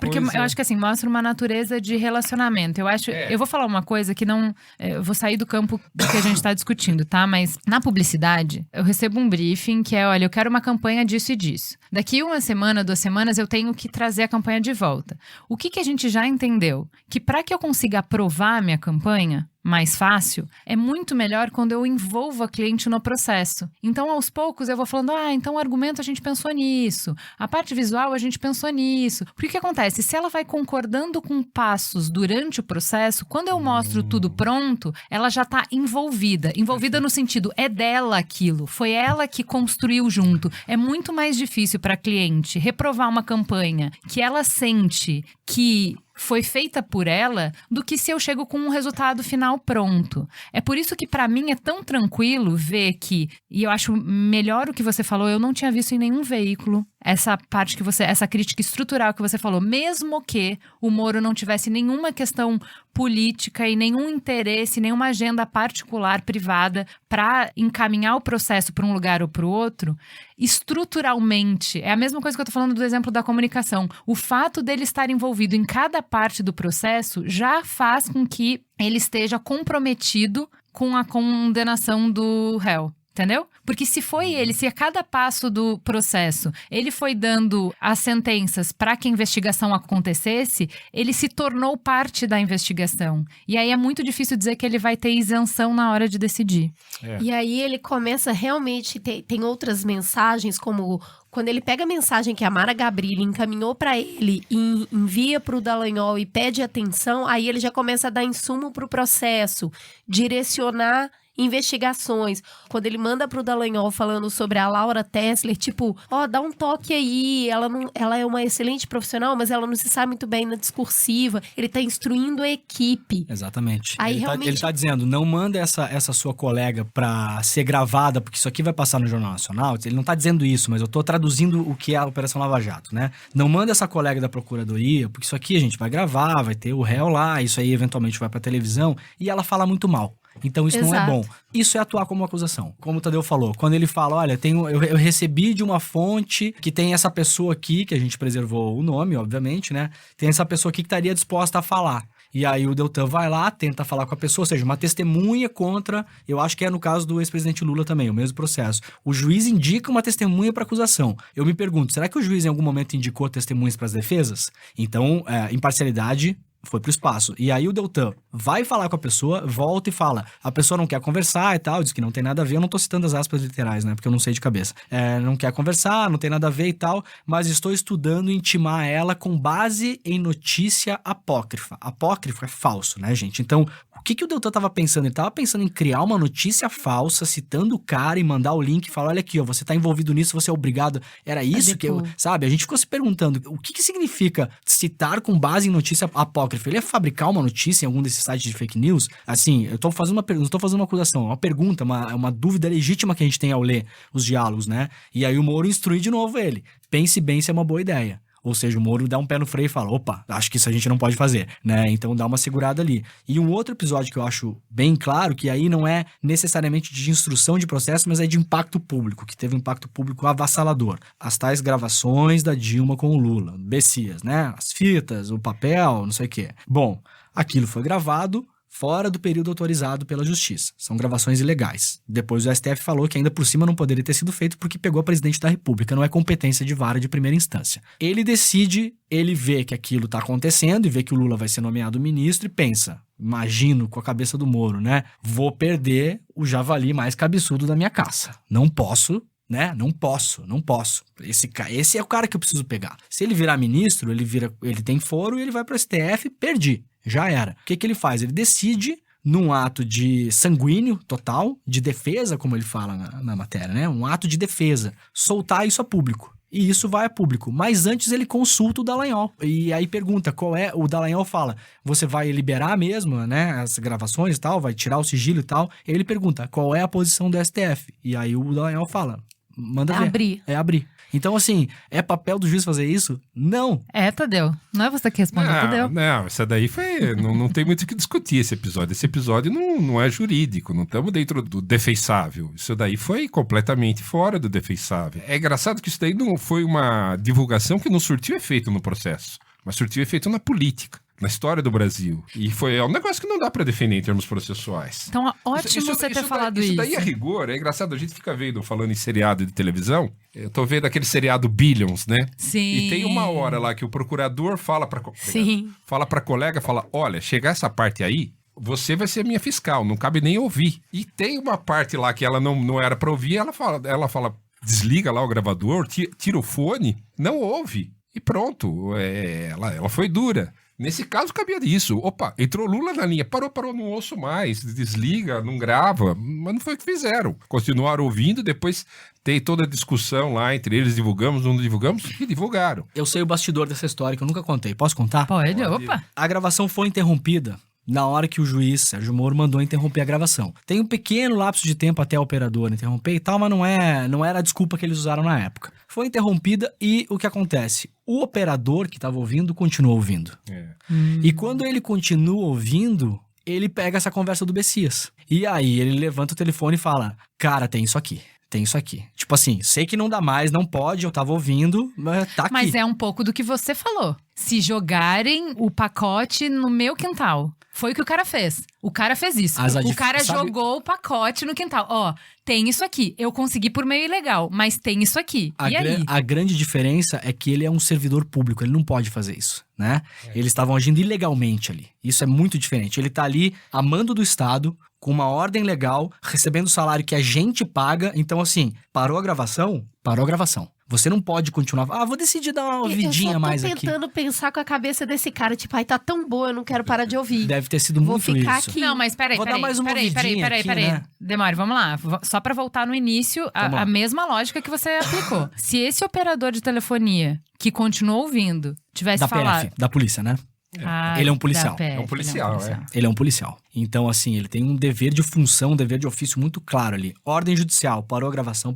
Porque eu acho que assim, mostra uma natureza de relacionamento. Eu vou falar uma coisa que não... Eu vou sair do campo do que a gente está discutindo, tá? Mas na publicidade, eu recebo um briefing que é, olha, eu quero uma campanha disso e disso. Daqui 1 semana, 2 semanas, eu tenho que trazer a campanha de volta. O que a gente já entendeu? Que para que eu consiga aprovar a minha campanha mais fácil, é muito melhor quando eu envolvo a cliente no processo. Então, aos poucos, eu vou falando, então o argumento a gente pensou nisso, a parte visual a gente pensou nisso. Porque o que acontece? Se ela vai concordando com passos durante o processo, quando eu mostro tudo pronto, ela já está envolvida. Envolvida no sentido, é dela aquilo, foi ela que construiu junto. É muito mais difícil para a cliente reprovar uma campanha que ela sente que foi feita por ela, do que se eu chego com um resultado final pronto. É por isso que para mim é tão tranquilo ver que, e eu acho melhor o que você falou, eu não tinha visto em nenhum veículo essa parte que essa crítica estrutural que você falou, mesmo que o Moro não tivesse nenhuma questão política e nenhum interesse, nenhuma agenda particular, privada, para encaminhar o processo para um lugar ou para o outro, estruturalmente, é a mesma coisa que eu tô falando do exemplo da comunicação. O fato dele estar envolvido em cada parte do processo já faz com que ele esteja comprometido com a condenação do réu. Entendeu? Porque se foi ele, se a cada passo do processo ele foi dando as sentenças para que a investigação acontecesse, ele se tornou parte da investigação. E aí é muito difícil dizer que ele vai ter isenção na hora de decidir. E aí ele começa realmente, tem outras mensagens, como quando ele pega a mensagem que a Mara Gabrilli encaminhou para ele e envia para o Dallagnol e pede atenção, aí ele já começa a dar insumo para o processo, direcionar investigações. Quando ele manda pro Dallagnol falando sobre a Laura Tessler, tipo, dá um toque aí, ela é uma excelente profissional, mas ela não se sabe muito bem na discursiva. Ele tá instruindo a equipe. Exatamente. Aí, Ele tá dizendo, não manda essa sua colega pra ser gravada, porque isso aqui vai passar no Jornal Nacional. Ele não tá dizendo isso, mas eu tô traduzindo o que é a Operação Lava Jato, né? Não manda essa colega da Procuradoria, porque isso aqui a gente vai gravar, vai ter o réu lá, isso aí eventualmente vai pra televisão, e ela fala muito mal. Então isso não é bom. Isso é atuar como acusação. Como o Tadeu falou, quando ele fala, olha, eu recebi de uma fonte que tem essa pessoa aqui, que a gente preservou o nome, obviamente, né? Tem essa pessoa aqui que estaria disposta a falar. E aí o Deltan vai lá, tenta falar com a pessoa, ou seja, uma testemunha contra, eu acho que é no caso do ex-presidente Lula também, o mesmo processo. O juiz indica uma testemunha para acusação. Eu me pergunto, será que o juiz em algum momento indicou testemunhas para as defesas? Então, imparcialidade foi pro espaço. E aí o Deltan vai falar com a pessoa, volta e fala, a pessoa não quer conversar e tal, diz que não tem nada a ver, eu não tô citando as aspas literais, né, porque eu não sei de cabeça. Não quer conversar, não tem nada a ver e tal, mas estou estudando intimar ela com base em notícia apócrifa. Apócrifo é falso, né, gente? Então, o que o Deltan tava pensando? Ele tava pensando em criar uma notícia falsa, citando o cara e mandar o link e falar, olha aqui, ó, você tá envolvido nisso, você é obrigado. Era isso que eu... Sabe? A gente ficou se perguntando, o que significa citar com base em notícia apócrifa? Ele é fabricar uma notícia em algum desses sites de fake news? Assim, eu tô fazendo não tô fazendo uma acusação, é uma pergunta, uma dúvida legítima que a gente tem ao ler os diálogos, né? E aí o Moro instrui de novo ele. Pense bem se é uma boa ideia. Ou seja, o Moro dá um pé no freio e fala, opa, acho que isso a gente não pode fazer, né? Então dá uma segurada ali. E um outro episódio que eu acho bem claro, que aí não é necessariamente de instrução de processo, mas é de impacto público, que teve um impacto público avassalador. As tais gravações da Dilma com o Lula, Bessias, né? As fitas, o papel, não sei o quê. Bom, aquilo foi gravado fora do período autorizado pela Justiça. São gravações ilegais. Depois o STF falou que ainda por cima não poderia ter sido feito porque pegou a presidente da República, não é competência de vara de primeira instância. Ele decide, ele vê que aquilo está acontecendo e vê que o Lula vai ser nomeado ministro e pensa, imagino com a cabeça do Moro, né? Vou perder o javali mais cabeçudo da minha caça. Não posso, né? Não posso. Esse é o cara que eu preciso pegar. Se ele virar ministro, ele tem foro e ele vai pro STF, perdi. Já era. O que ele faz? Ele decide, num ato de sanguíneo total, de defesa, como ele fala na matéria, né? Um ato de defesa, soltar isso a público. E isso vai a público. Mas antes ele consulta o Dallagnol. E aí pergunta qual é... O Dallagnol fala, você vai liberar mesmo, né? As gravações e tal, vai tirar o sigilo e tal. E ele pergunta, qual é a posição do STF? E aí o Dallagnol fala, manda ver. É abrir. Então, assim, é papel do juiz fazer isso? Não. Tadeu. Não é você que respondeu, Tadeu. Não, essa daí foi... não tem muito o que discutir esse episódio. Esse episódio não é jurídico, não estamos dentro do defensável. Isso daí foi completamente fora do defensável. É engraçado que isso daí não foi uma divulgação que não surtiu efeito no processo, mas surtiu efeito na política, na história do Brasil. E é um negócio que não dá pra defender em termos processuais. Então, ótimo você ter falado isso. Isso daí é rigor, é engraçado, a gente fica falando em seriado de televisão, eu tô vendo aquele seriado Billions, né? Sim. E tem uma hora lá que o procurador fala pra colega, fala, olha, chegar essa parte aí, você vai ser minha fiscal, não cabe nem ouvir. E tem uma parte lá que ela não era pra ouvir, ela fala, desliga lá o gravador, tira o fone, não ouve. E pronto, ela foi dura. Nesse caso, cabia disso. Opa, entrou Lula na linha. Parou, não ouço mais. Desliga, não grava. Mas não foi o que fizeram. Continuaram ouvindo, depois tem toda a discussão lá entre eles, divulgamos, não divulgamos, e divulgaram. Eu sei o bastidor dessa história que eu nunca contei. Posso contar? Pode. Opa. A gravação foi interrompida na hora que o juiz Sérgio Moro mandou interromper a gravação. Tem um pequeno lapso de tempo até a operadora interromper e tal, mas não era a desculpa que eles usaram na época. Foi interrompida e o que acontece? O operador que estava ouvindo continua ouvindo. E quando ele continua ouvindo, ele pega essa conversa do Bessias. E aí ele levanta o telefone e fala, cara, tem isso aqui. Tipo assim, sei que não dá mais, não pode, eu tava ouvindo, mas tá aqui. Mas é um pouco do que você falou. Se jogarem o pacote no meu quintal. Foi o que o cara fez. O cara fez isso. O cara jogou o pacote no quintal. Ó, tem isso aqui. Eu consegui por meio ilegal, mas tem isso aqui. E aí? A grande diferença é que ele é um servidor público. Ele não pode fazer isso, né? Eles estavam agindo ilegalmente ali. Isso é muito diferente. Ele tá ali a mando do Estado. com uma ordem legal, recebendo o salário que a gente paga. Então, assim, parou a gravação? Parou a gravação. Você não pode continuar. Vou decidir dar uma ouvidinha mais aqui. Eu tô tentando pensar com a cabeça desse cara. Tipo, tá tão boa, eu não quero parar de ouvir. Deve ter sido muito ficar isso. aqui. Não, mas peraí. Vou dar mais uma ouvidinha aqui, né? Demore, vamos lá. Só pra voltar no início, a mesma lógica que você aplicou. Se esse operador de telefonia, que continuou ouvindo, tivesse falado... PF, da polícia, né? Ele é um policial. É um policial, Ele é um policial. Então, assim, ele tem um dever de função, um dever de ofício muito claro ali. Ordem judicial, parou a gravação,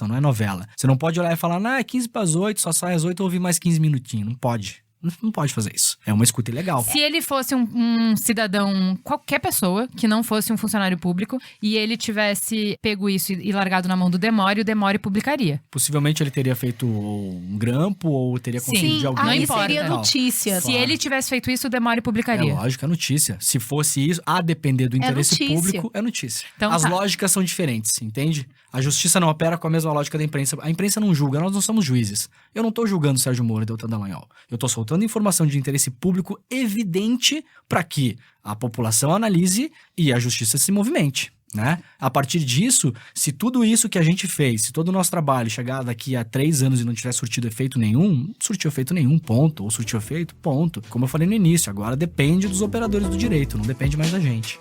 não é novela. Você não pode olhar e falar, é 7:50, só sai às 8, eu ouvi mais 15 minutinhos. Não pode. Não pode fazer isso. É uma escuta ilegal. Se ele fosse um cidadão, qualquer pessoa, que não fosse um funcionário público, e ele tivesse pego isso e largado na mão do Demore, o Demore publicaria. Possivelmente ele teria feito um grampo ou teria conseguido de alguém. Não importa. Seria notícia. Se ele tivesse feito isso, o Demore publicaria. É lógico, é notícia. Se fosse isso, a depender do interesse público, é notícia. Então, as lógicas são diferentes, entende? A justiça não opera com a mesma lógica da imprensa. A imprensa não julga, nós não somos juízes. Eu não tô julgando o Sérgio Moro e Deltan Dallagnol. Eu tô soltando informação de interesse público evidente para que a população analise e a justiça se movimente, né? A partir disso, se tudo isso que a gente fez, se todo o nosso trabalho chegar daqui a 3 anos e não tiver surtido efeito nenhum, não surtiu efeito nenhum, ponto. Ou surtiu efeito, ponto. Como eu falei no início, agora depende dos operadores do direito, não depende mais da gente.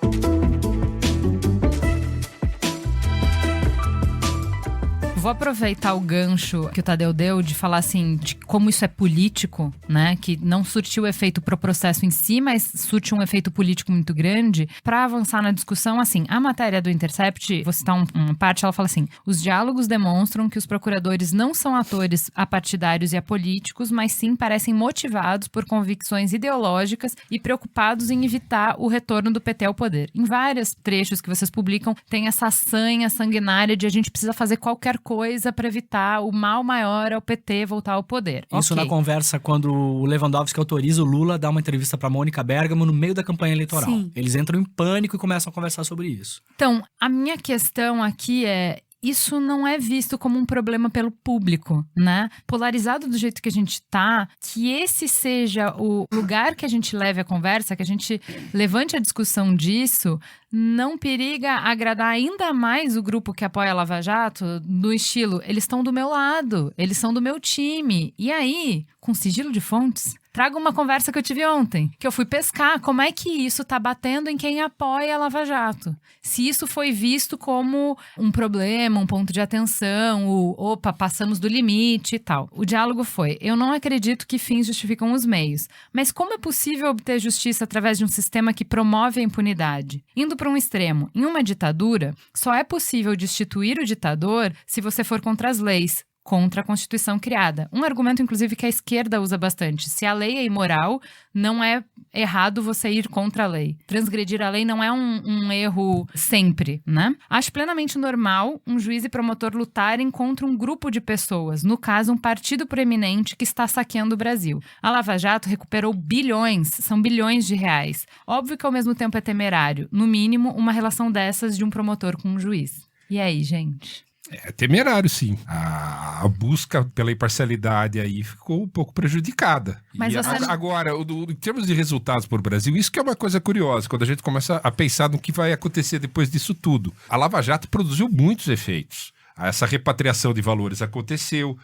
Vou aproveitar o gancho que o Tadeu deu de falar assim, de como isso é político, né? Que não surtiu efeito pro processo em si, mas surte um efeito político muito grande. Para avançar na discussão, assim, a matéria do Intercept, vou citar uma parte, ela fala assim: os diálogos demonstram que os procuradores não são atores apartidários e apolíticos, mas sim parecem motivados por convicções ideológicas e preocupados em evitar o retorno do PT ao poder. Em vários trechos que vocês publicam, tem essa sanha sanguinária de a gente precisa fazer qualquer coisa para evitar o mal maior ao PT voltar ao poder. Isso na conversa quando o Lewandowski autoriza o Lula a dar uma entrevista para Mônica Bergamo no meio da campanha eleitoral. Sim. Eles entram em pânico e começam a conversar sobre isso. Então, a minha questão aqui é: isso não é visto como um problema pelo público, né? Polarizado do jeito que a gente tá, que esse seja o lugar que a gente leve a conversa, que a gente levante a discussão disso, não periga agradar ainda mais o grupo que apoia a Lava Jato, no estilo, eles estão do meu lado, eles são do meu time. E aí, com sigilo de fontes, trago uma conversa que eu tive ontem, que eu fui pescar. Como é que isso tá batendo em quem apoia a Lava Jato? Se isso foi visto como um problema, um ponto de atenção, opa, passamos do limite e tal. O diálogo foi: eu não acredito que fins justificam os meios, mas como é possível obter justiça através de um sistema que promove a impunidade? Indo para um extremo, em uma ditadura, só é possível destituir o ditador se você for contra as leis, contra a Constituição criada. Um argumento, inclusive, que a esquerda usa bastante. Se a lei é imoral, não é errado você ir contra a lei. Transgredir a lei não é um erro sempre, né? Acho plenamente normal um juiz e promotor lutarem contra um grupo de pessoas, no caso, um partido proeminente que está saqueando o Brasil. A Lava Jato recuperou bilhões, são bilhões de reais. Óbvio que ao mesmo tempo é temerário, no mínimo, uma relação dessas de um promotor com um juiz. E aí, gente? É temerário, sim. A busca pela imparcialidade aí ficou um pouco prejudicada. Mas agora, em termos de resultados para o Brasil, isso que é uma coisa curiosa, quando a gente começa a pensar no que vai acontecer depois disso tudo. A Lava Jato produziu muitos efeitos. Essa repatriação de valores aconteceram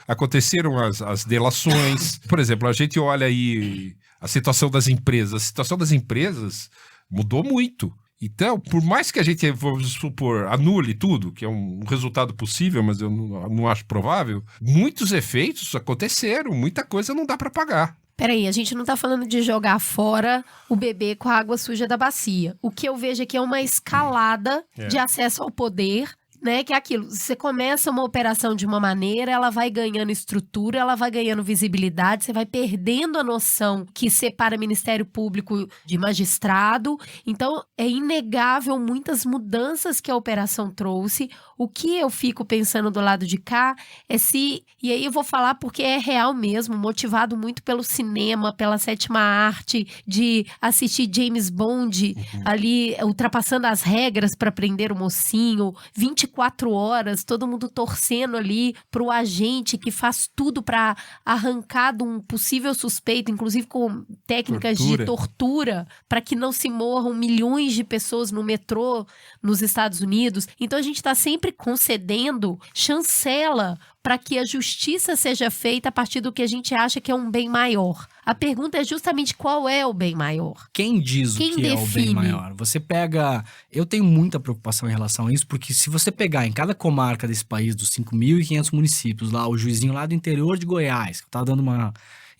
as delações. Por exemplo, a gente olha aí a situação das empresas. A situação das empresas mudou muito. Então, por mais que a gente, vamos supor, anule tudo, que é um resultado possível, mas eu não acho provável, muitos efeitos aconteceram, muita coisa não dá para pagar. Peraí, a gente não tá falando de jogar fora o bebê com a água suja da bacia. O que eu vejo aqui é uma escalada de acesso ao poder, né? Que é aquilo, você começa uma operação de uma maneira, ela vai ganhando estrutura, ela vai ganhando visibilidade, você vai perdendo a noção que separa Ministério Público de magistrado. Então, é inegável muitas mudanças que a operação trouxe. O que eu fico pensando do lado de cá é se, e aí eu vou falar porque é real mesmo, motivado muito pelo cinema, pela sétima arte, de assistir James Bond ali ultrapassando as regras para prender o mocinho, 24 24 horas, todo mundo torcendo ali pro agente que faz tudo pra arrancar de um possível suspeito, inclusive com técnicas de tortura, para que não se morram milhões de pessoas no metrô nos Estados Unidos. Então a gente está sempre concedendo chancela para que a justiça seja feita a partir do que a gente acha que é um bem maior. A pergunta é justamente qual é o bem maior. Quem diz o que é o bem maior? Você pega... Eu tenho muita preocupação em relação a isso, porque se você pegar em cada comarca desse país, dos 5.500 municípios, lá, o juizinho lá do interior de Goiás, que eu tava dando uma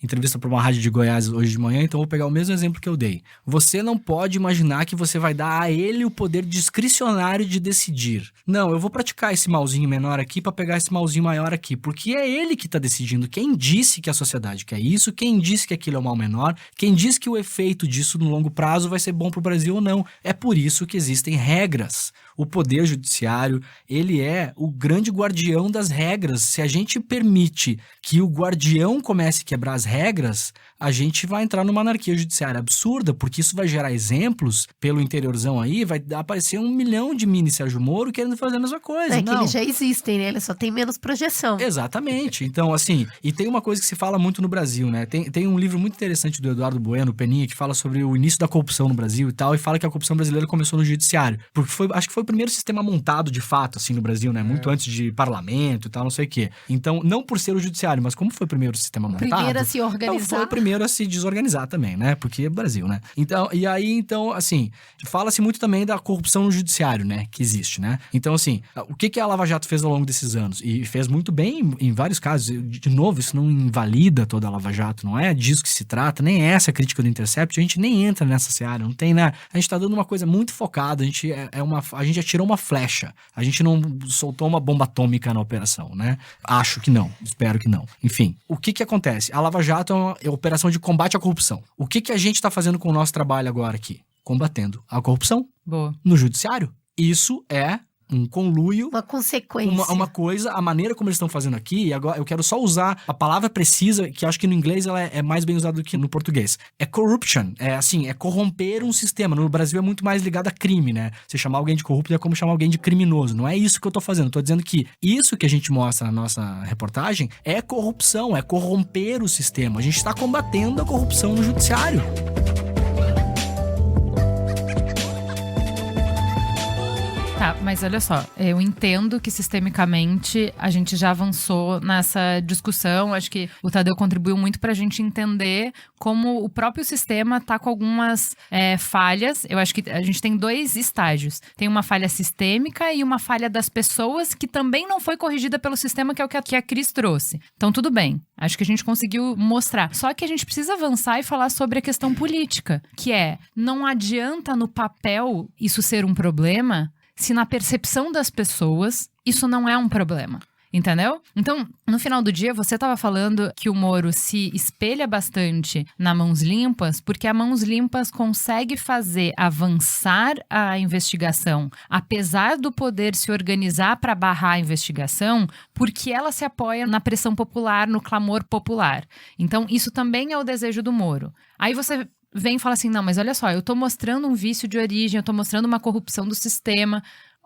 entrevista para uma rádio de Goiás hoje de manhã, então vou pegar o mesmo exemplo que eu dei. Você não pode imaginar que você vai dar a ele o poder discricionário de decidir. Não, eu vou praticar esse malzinho menor aqui para pegar esse malzinho maior aqui, porque é ele que está decidindo. Quem disse que a sociedade quer isso, quem disse que aquilo é o mal menor, quem disse que o efeito disso no longo prazo vai ser bom para o Brasil ou não. É por isso que existem regras. O poder judiciário, ele é o grande guardião das regras. Se a gente permite que o guardião comece a quebrar as regras, a gente vai entrar numa anarquia judiciária absurda, porque isso vai gerar exemplos pelo interiorzão aí, vai aparecer 1 milhão de mini Sérgio Moro querendo fazer a mesma coisa. É que eles já existem, né? Eles só tem menos projeção. Exatamente. Então, assim, e tem uma coisa que se fala muito no Brasil, né? Tem um livro muito interessante do Eduardo Bueno, Peninha, que fala sobre o início da corrupção no Brasil e tal, e fala que a corrupção brasileira começou no judiciário. Porque acho que foi o primeiro sistema montado de fato, assim, no Brasil, né? Muito antes de parlamento e tal, não sei o quê. Então, não por ser o judiciário, mas como foi o primeiro sistema montado... Primeiro a se organizar. Então, foi o primeiro a se desorganizar também, né? Porque é Brasil, né? Então, então, assim, fala-se muito também da corrupção no judiciário, né? Que existe, né? Então, assim, o que a Lava Jato fez ao longo desses anos? E fez muito bem em vários casos. De novo, isso não invalida toda a Lava Jato, não é disso que se trata, nem é essa a crítica do Intercept, a gente nem entra nessa seara, não tem, né? A gente tá dando uma coisa muito focada, a gente atirou uma flecha, a gente não soltou uma bomba atômica na operação, né? Acho que não, espero que não. Enfim, o que acontece? A Lava Jato é uma operação de combate à corrupção. O que a gente tá fazendo com o nosso trabalho agora aqui? Combatendo a corrupção. Boa. No judiciário. Isso é um conluio. Uma consequência. Uma coisa, a maneira como eles estão fazendo aqui, e agora eu quero só usar a palavra precisa, que acho que no inglês ela é mais bem usada do que no português. É corruption, é corromper um sistema. No Brasil é muito mais ligado a crime, né? Você chamar alguém de corrupto é como chamar alguém de criminoso. Não é isso que eu tô fazendo. Eu tô dizendo que isso que a gente mostra na nossa reportagem é corrupção, é corromper o sistema. A gente está combatendo a corrupção no judiciário. Tá, mas olha só, eu entendo que sistemicamente a gente já avançou nessa discussão, acho que o Tadeu contribuiu muito pra gente entender como o próprio sistema tá com algumas falhas. Eu acho que a gente tem 2 estágios, tem uma falha sistêmica e uma falha das pessoas que também não foi corrigida pelo sistema, que é o que a Cris trouxe. Então tudo bem, acho que a gente conseguiu mostrar, só que a gente precisa avançar e falar sobre a questão política, que não adianta no papel isso ser um problema, se na percepção das pessoas isso não é um problema. Entendeu? Então, no final do dia, você estava falando que o Moro se espelha bastante na Mãos Limpas, porque a Mãos Limpas consegue fazer avançar a investigação, apesar do poder se organizar para barrar a investigação, porque ela se apoia na pressão popular, no clamor popular. Então, isso também é o desejo do Moro. Aí você vem e fala assim, não, mas olha só, eu tô mostrando um vício de origem, eu tô mostrando uma corrupção do sistema.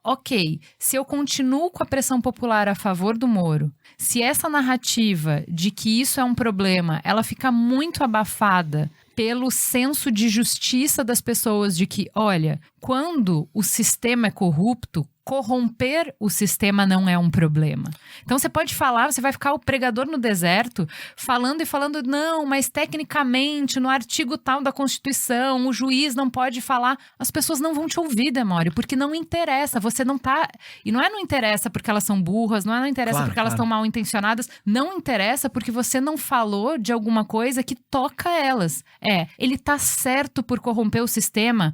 Ok, se eu continuo com a pressão popular a favor do Moro, se essa narrativa de que isso é um problema, ela fica muito abafada pelo senso de justiça das pessoas de que, olha, quando o sistema é corrupto, corromper o sistema não é um problema. Então você pode falar, você vai ficar o pregador no deserto falando e falando, não, mas tecnicamente no artigo tal da Constituição o juiz não pode falar. As pessoas não vão te ouvir, Demório, porque não interessa, você não tá... E não interessa porque elas são burras, não interessa porque elas estão mal intencionadas, não interessa porque você não falou de alguma coisa que toca elas. Ele tá certo por corromper o sistema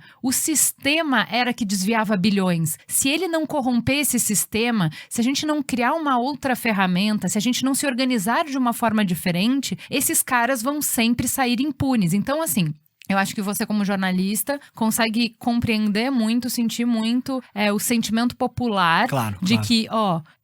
era que desviava bilhões. Se ele não corromper esse sistema, se a gente não criar uma outra ferramenta, se a gente não se organizar de uma forma diferente, esses caras vão sempre sair impunes. Então, assim, eu acho que você, como jornalista, consegue compreender muito, sentir muito o sentimento popular que,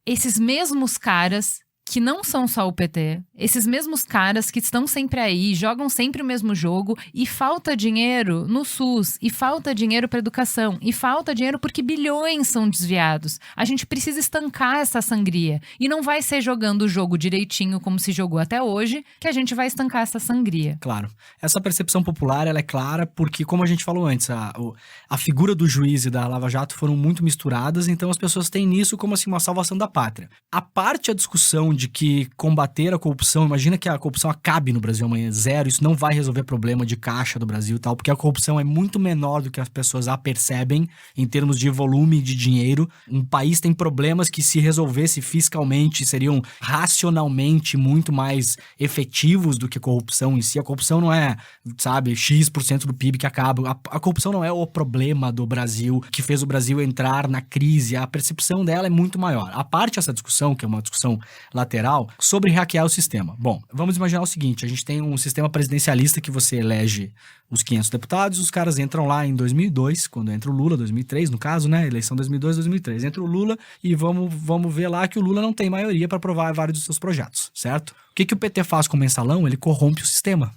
esses mesmos caras que não são só o PT, esses mesmos caras que estão sempre aí, jogam sempre o mesmo jogo, e falta dinheiro no SUS, e falta dinheiro para educação, e falta dinheiro porque bilhões são desviados. A gente precisa estancar essa sangria. E não vai ser jogando o jogo direitinho como se jogou até hoje que a gente vai estancar essa sangria. Claro. Essa percepção popular, ela é clara porque, como a gente falou antes, a figura do juiz e da Lava Jato foram muito misturadas, então as pessoas têm nisso como assim uma salvação da pátria. A parte a discussão de que combater a corrupção, imagina que a corrupção acabe no Brasil amanhã, zero, isso não vai resolver problema de caixa do Brasil e tal, porque a corrupção é muito menor do que as pessoas a percebem em termos de volume de dinheiro. Um país tem problemas que, se resolvesse fiscalmente, seriam racionalmente muito mais efetivos do que a corrupção em si. A corrupção não é, sabe, X% do PIB que acaba. A corrupção não é o problema do Brasil que fez o Brasil entrar na crise. A percepção dela é muito maior. A parte dessa discussão, que é uma discussão lateral, sobre hackear o sistema. Bom, vamos imaginar o seguinte, a gente tem um sistema presidencialista que você elege os 500 deputados, os caras entram lá em 2002, quando entra o Lula, 2003 no caso, né, eleição 2002, 2003, entra o Lula e vamos ver lá que o Lula não tem maioria para aprovar vários dos seus projetos, certo? O que o PT faz com o mensalão? Ele corrompe o sistema,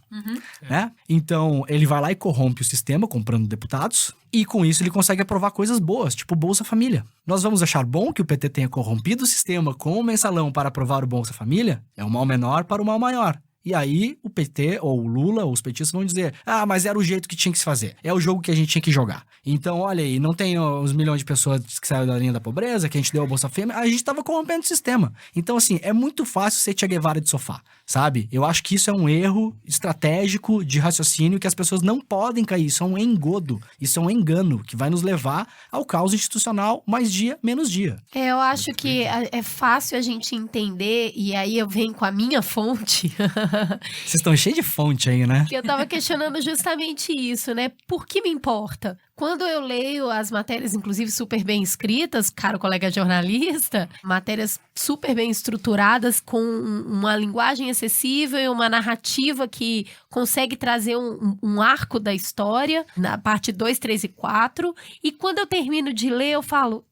né? Então, ele vai lá e corrompe o sistema, comprando deputados, e com isso ele consegue aprovar coisas boas, tipo Bolsa Família. Nós vamos achar bom que o PT tenha corrompido o sistema com o mensalão para aprovar o Bolsa Família? É um mal menor para o mal maior. E aí o PT, ou o Lula, ou os petistas vão dizer, mas era o jeito que tinha que se fazer. É o jogo que a gente tinha que jogar. Então, olha aí, não tem os milhões de pessoas que saíram da linha da pobreza, que a gente deu a Bolsa Família, a gente tava corrompendo o sistema. Então, assim, é muito fácil ser Che Guevara de sofá, sabe? Eu acho que isso é um erro estratégico de raciocínio que as pessoas não podem cair. Isso é um engodo, isso é um engano que vai nos levar ao caos institucional mais dia, menos dia. Eu acho que é fácil a gente entender, e aí eu venho com a minha fonte... Vocês estão cheios de fonte aí, né? Que eu tava questionando justamente isso, né? Por que me importa? Quando eu leio as matérias, inclusive super bem escritas, caro colega jornalista, matérias super bem estruturadas, com uma linguagem acessível e uma narrativa que consegue trazer um arco da história, na parte 2, 3 e 4. E quando eu termino de ler, eu falo,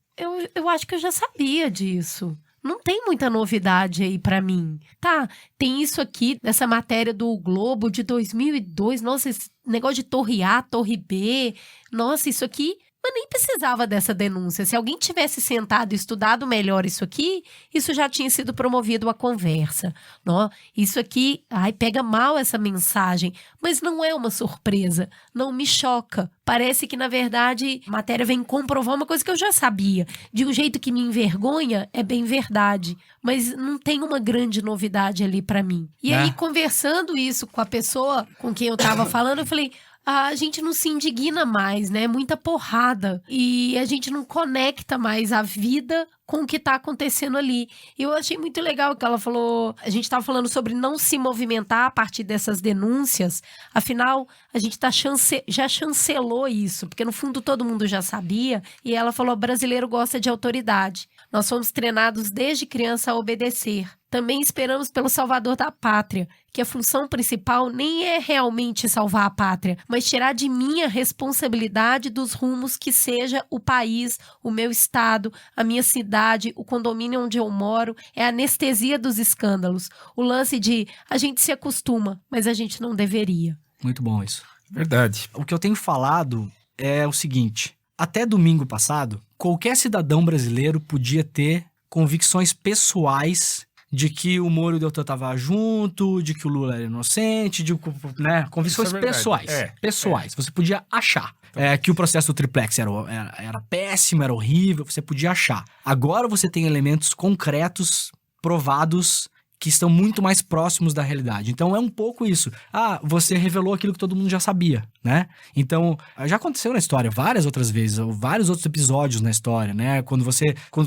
eu acho que eu já sabia disso. Não tem muita novidade aí pra mim. Tá, tem isso aqui, dessa matéria do Globo de 2002. Nossa, esse negócio de Torre A, Torre B. Nossa, isso aqui... Mas nem precisava dessa denúncia. Se alguém tivesse sentado e estudado melhor isso aqui, isso já tinha sido promovido a conversa. Não? Isso aqui, pega mal essa mensagem. Mas não é uma surpresa. Não me choca. Parece que, na verdade, a matéria vem comprovar uma coisa que eu já sabia. De um jeito que me envergonha, é bem verdade. Mas não tem uma grande novidade ali pra mim. E aí, conversando isso com a pessoa com quem eu tava falando, eu falei... A gente não se indigna mais, né? Muita porrada. E a gente não conecta mais a vida com o que tá acontecendo ali. E eu achei muito legal que ela falou... A gente tava falando sobre não se movimentar a partir dessas denúncias. Afinal, a gente já chancelou isso. Porque, no fundo, todo mundo já sabia. E ela falou, brasileiro gosta de autoridade. Nós fomos treinados desde criança a obedecer. Também esperamos pelo salvador da pátria, que a função principal nem é realmente salvar a pátria, mas tirar de mim a responsabilidade dos rumos que seja o país, o meu estado, a minha cidade, o condomínio onde eu moro. É a anestesia dos escândalos. O lance de a gente se acostuma, mas a gente não deveria. Muito bom isso. Verdade. O que eu tenho falado é o seguinte, até domingo passado, qualquer cidadão brasileiro podia ter convicções pessoais de que o Moro e o Deltan estavam junto, de que o Lula era inocente, né? Convicções pessoais. Pessoais. Você podia achar que o processo do triplex era péssimo, era horrível, você podia achar. Agora você tem elementos concretos, provados, que estão muito mais próximos da realidade. Então é um pouco isso. Você revelou aquilo que todo mundo já sabia, né? Então, já aconteceu na história várias outras vezes, vários outros episódios na história, né? Quando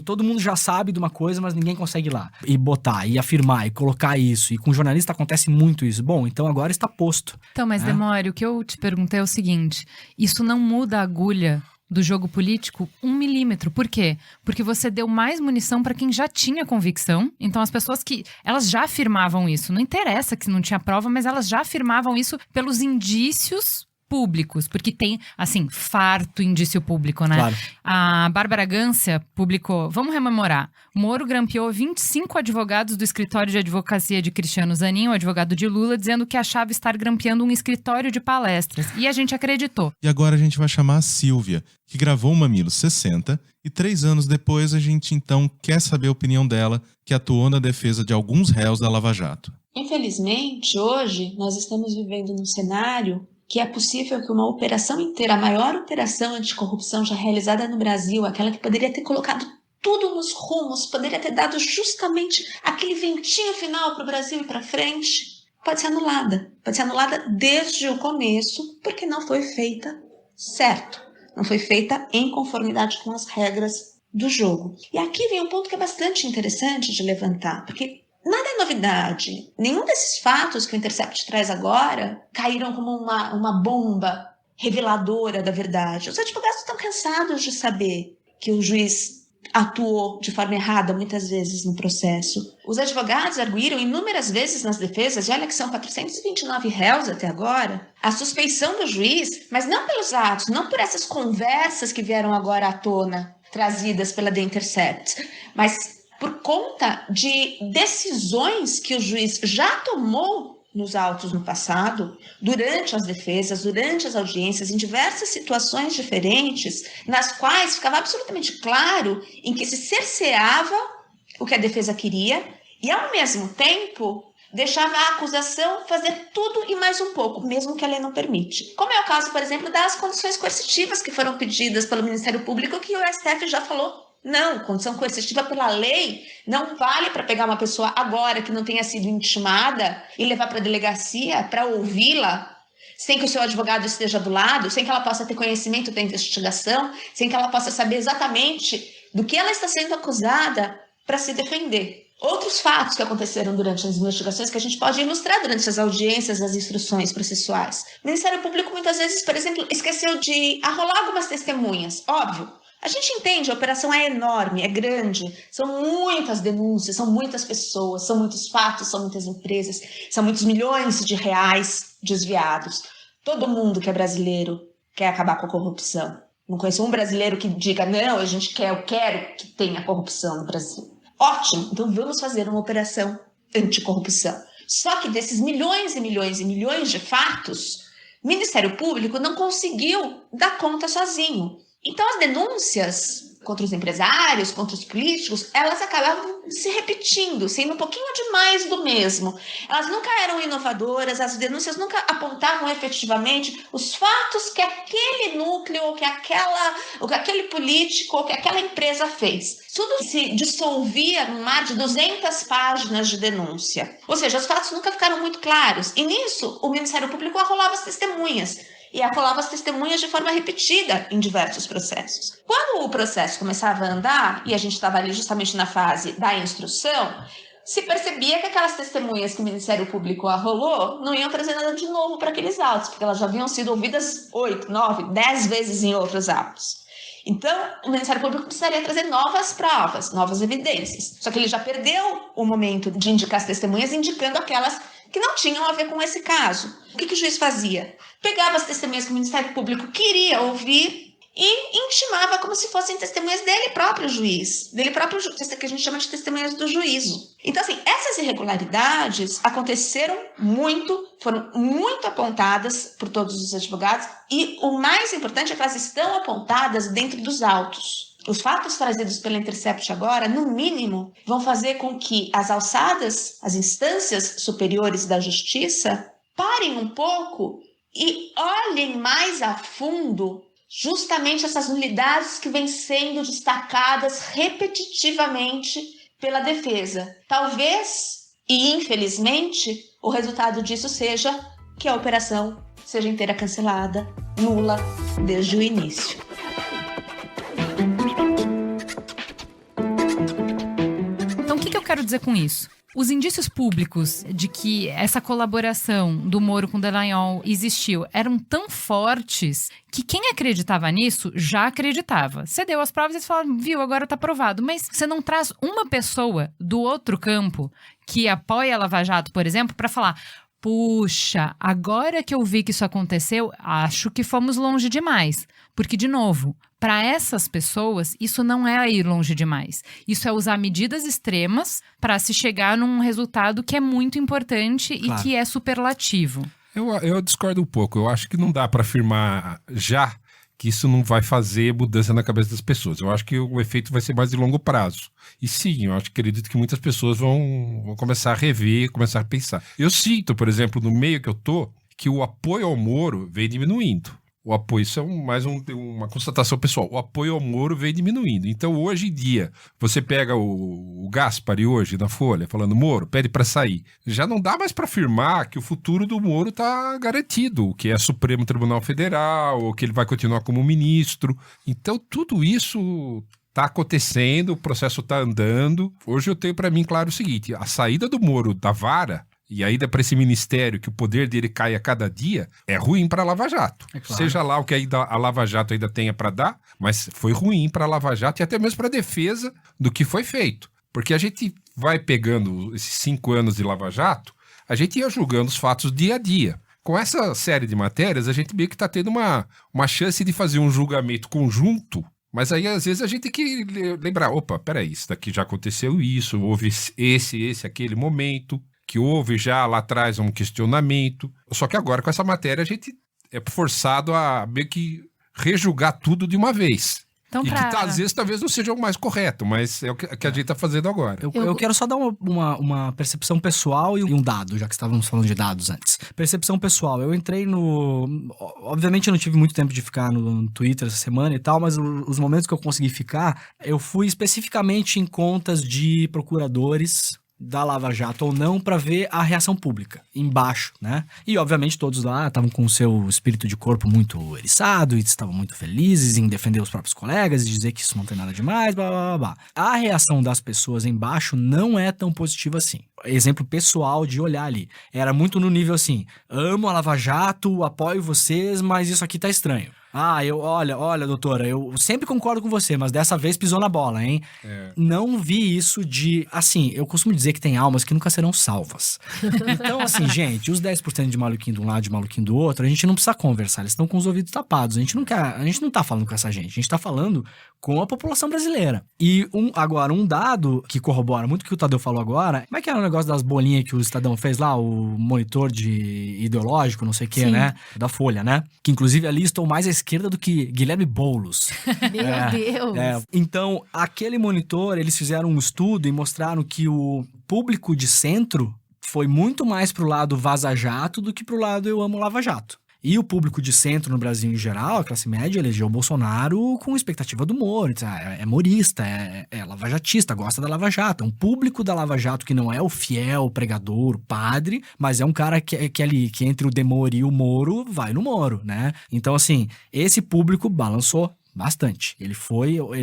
todo mundo já sabe de uma coisa, mas ninguém consegue ir lá e botar, e afirmar, e colocar isso. E com jornalista acontece muito isso. Bom, então agora está posto. Então, mas Demório, o que eu te perguntei é o seguinte, isso não muda a agulha do jogo político 1 milímetro. Por quê? Porque você deu mais munição para quem já tinha convicção. Então, as pessoas elas já afirmavam isso. Não interessa que não tinha prova, mas elas já afirmavam isso pelos indícios públicos, porque tem, assim, farto indício público, né? Claro. A Bárbara Gância publicou, vamos rememorar, Moro grampeou 25 advogados do escritório de advocacia de Cristiano Zanin, o advogado de Lula, dizendo que achava estar grampeando um escritório de palestras. E a gente acreditou. E agora a gente vai chamar a Silvia, que gravou o Mamilos 60, e 3 anos depois a gente então quer saber a opinião dela, que atuou na defesa de alguns réus da Lava Jato. Infelizmente, hoje, nós estamos vivendo num cenário que é possível que uma operação inteira, a maior operação anticorrupção já realizada no Brasil, aquela que poderia ter colocado tudo nos rumos, poderia ter dado justamente aquele ventinho final para o Brasil e para frente, pode ser anulada. Pode ser anulada desde o começo, porque não foi feita certo. Não foi feita em conformidade com as regras do jogo. E aqui vem um ponto que é bastante interessante de levantar, porque nada é novidade. Nenhum desses fatos que o Intercept traz agora caíram como uma bomba reveladora da verdade. Os advogados estão cansados de saber que o juiz atuou de forma errada muitas vezes no processo. Os advogados arguíram inúmeras vezes nas defesas, e olha que são 429 réus até agora, a suspeição do juiz, mas não pelos atos, não por essas conversas que vieram agora à tona, trazidas pela The Intercept, mas por conta de decisões que o juiz já tomou nos autos no passado, durante as defesas, durante as audiências, em diversas situações diferentes, nas quais ficava absolutamente claro em que se cerceava o que a defesa queria e, ao mesmo tempo, deixava a acusação fazer tudo e mais um pouco, mesmo que a lei não permite. Como é o caso, por exemplo, das condições coercitivas que foram pedidas pelo Ministério Público, que o STF já falou. Não, condição coercitiva pela lei não vale para pegar uma pessoa agora que não tenha sido intimada e levar para a delegacia para ouvi-la, sem que o seu advogado esteja do lado, sem que ela possa ter conhecimento da investigação, sem que ela possa saber exatamente do que ela está sendo acusada para se defender. Outros fatos que aconteceram durante as investigações que a gente pode ilustrar durante as audiências, as instruções processuais. O Ministério Público muitas vezes, por exemplo, esqueceu de arrolar algumas testemunhas, óbvio. A gente entende, a operação é enorme, é grande, são muitas denúncias, são muitas pessoas, são muitos fatos, são muitas empresas, são muitos milhões de reais desviados. Todo mundo que é brasileiro quer acabar com a corrupção. Não conheço um brasileiro que diga, não, eu quero que tenha corrupção no Brasil. Ótimo, então vamos fazer uma operação anticorrupção. Só que desses milhões e milhões e milhões de fatos, o Ministério Público não conseguiu dar conta sozinho. Então as denúncias contra os empresários, contra os políticos, elas acabavam se repetindo, sendo um pouquinho demais do mesmo. Elas nunca eram inovadoras, as denúncias nunca apontavam efetivamente os fatos que aquele núcleo, ou que aquele político, ou que aquela empresa fez. Tudo se dissolvia num mar de 200 páginas de denúncia. Ou seja, os fatos nunca ficaram muito claros. E nisso, o Ministério Público arrolava as testemunhas. E arrolava as testemunhas de forma repetida em diversos processos. Quando o processo começava a andar, e a gente estava ali justamente na fase da instrução, se percebia que aquelas testemunhas que o Ministério Público arrolou não iam trazer nada de novo para aqueles autos, porque elas já haviam sido ouvidas 8, 9, 10 vezes em outros autos. Então, o Ministério Público precisaria trazer novas provas, novas evidências. Só que ele já perdeu o momento de indicar as testemunhas, indicando aquelas que não tinham a ver com esse caso. O que o juiz fazia? Pegava as testemunhas que o Ministério Público queria ouvir e intimava como se fossem testemunhas dele próprio juiz, que a gente chama de testemunhas do juízo. Então, assim, essas irregularidades aconteceram muito, foram muito apontadas por todos os advogados, e o mais importante é que elas estão apontadas dentro dos autos. Os fatos trazidos pela Intercept agora, no mínimo, vão fazer com que as alçadas, as instâncias superiores da justiça, parem um pouco e olhem mais a fundo justamente essas nulidades que vêm sendo destacadas repetitivamente pela defesa. Talvez, e infelizmente, o resultado disso seja que a operação seja inteira cancelada, nula, desde o início. Então, o que eu quero dizer com isso? Os indícios públicos de que essa colaboração do Moro com o Dallagnol existiu eram tão fortes que quem acreditava nisso já acreditava. Você deu as provas e falou, viu, agora tá provado. Mas você não traz uma pessoa do outro campo que apoia a Lava Jato, por exemplo, para falar, puxa, agora que eu vi que isso aconteceu, acho que fomos longe demais. Porque, de novo, para essas pessoas, isso não é ir longe demais. Isso é usar medidas extremas para se chegar num resultado que é muito importante Claro. e que é superlativo. Eu discordo um pouco. Eu acho que não dá para afirmar já que isso não vai fazer mudança na cabeça das pessoas. Eu acho que o efeito vai ser mais de longo prazo. E sim, eu acredito que muitas pessoas vão começar a rever, começar a pensar. Eu sinto, por exemplo, no meio que eu tô, que o apoio ao Moro vem diminuindo. O apoio, isso é uma constatação pessoal. O apoio ao Moro vem diminuindo. Então, hoje em dia, você pega o Gaspari hoje na Folha, falando Moro, pede para sair. Já não dá mais para afirmar que o futuro do Moro está garantido, que é Supremo Tribunal Federal, ou que ele vai continuar como ministro. Então, tudo isso está acontecendo, o processo está andando. Hoje eu tenho para mim claro o seguinte, a saída do Moro da vara e a ida para esse ministério, que o poder dele cai a cada dia, é ruim para a Lava Jato. É claro. Seja lá o que a Lava Jato ainda tenha para dar, mas foi ruim para a Lava Jato e até mesmo para a defesa do que foi feito. Porque a gente vai pegando esses 5 anos de Lava Jato, a gente ia julgando os fatos dia a dia. Com essa série de matérias, a gente meio que está tendo uma chance de fazer um julgamento conjunto, mas aí às vezes a gente tem que lembrar, opa, peraí, isso daqui já aconteceu isso, houve aquele momento, que houve já lá atrás um questionamento. Só que agora, com essa matéria, a gente é forçado a meio que rejulgar tudo de uma vez. Então, E que às vezes talvez não seja o mais correto, mas é o que a gente está fazendo agora. Eu quero só dar uma percepção pessoal e um dado, já que estávamos falando de dados antes. Percepção pessoal, eu entrei no... Obviamente eu não tive muito tempo de ficar no Twitter essa semana e tal, mas os momentos que eu consegui ficar, eu fui especificamente em contas de procuradores da Lava Jato ou não, para ver a reação pública, embaixo, né? E, obviamente, todos lá estavam com o seu espírito de corpo muito eriçado e estavam muito felizes em defender os próprios colegas e dizer que isso não tem nada demais, blá, blá, blá, blá. A reação das pessoas embaixo não é tão positiva assim. Exemplo pessoal de olhar ali. Era muito no nível assim, amo a Lava Jato, apoio vocês, mas isso aqui tá estranho. Olha, doutora, eu sempre concordo com você, mas dessa vez pisou na bola, hein? Não vi isso de... Assim, eu costumo dizer que tem almas que nunca serão salvas. Então, assim, gente, os 10% de maluquinho de um lado e de maluquinho do outro, a gente não precisa conversar, eles estão com os ouvidos tapados. A gente não tá falando com essa gente, a gente tá falando com a população brasileira. E agora, um dado que corrobora muito o que o Tadeu falou agora, como é que era o negócio das bolinhas que o Estadão fez lá, o monitor de ideológico, não sei o que, né? Da Folha, né? Que inclusive ali estou mais à esquerda do que Guilherme Boulos. Meu Deus! Então, aquele monitor, eles fizeram um estudo e mostraram que o público de centro foi muito mais pro lado Vaza Jato do que pro lado Eu Amo Lava Jato. E o público de centro no Brasil em geral, a classe média, elegeu o Bolsonaro com expectativa do Moro. É morista, é lavajatista, gosta da Lava Jato. É um público da Lava Jato que não é o fiel, o pregador, o padre, mas é um cara que ali, que entre o Demore e o Moro, vai no Moro, né? Então, assim, esse público balançou bastante. Ele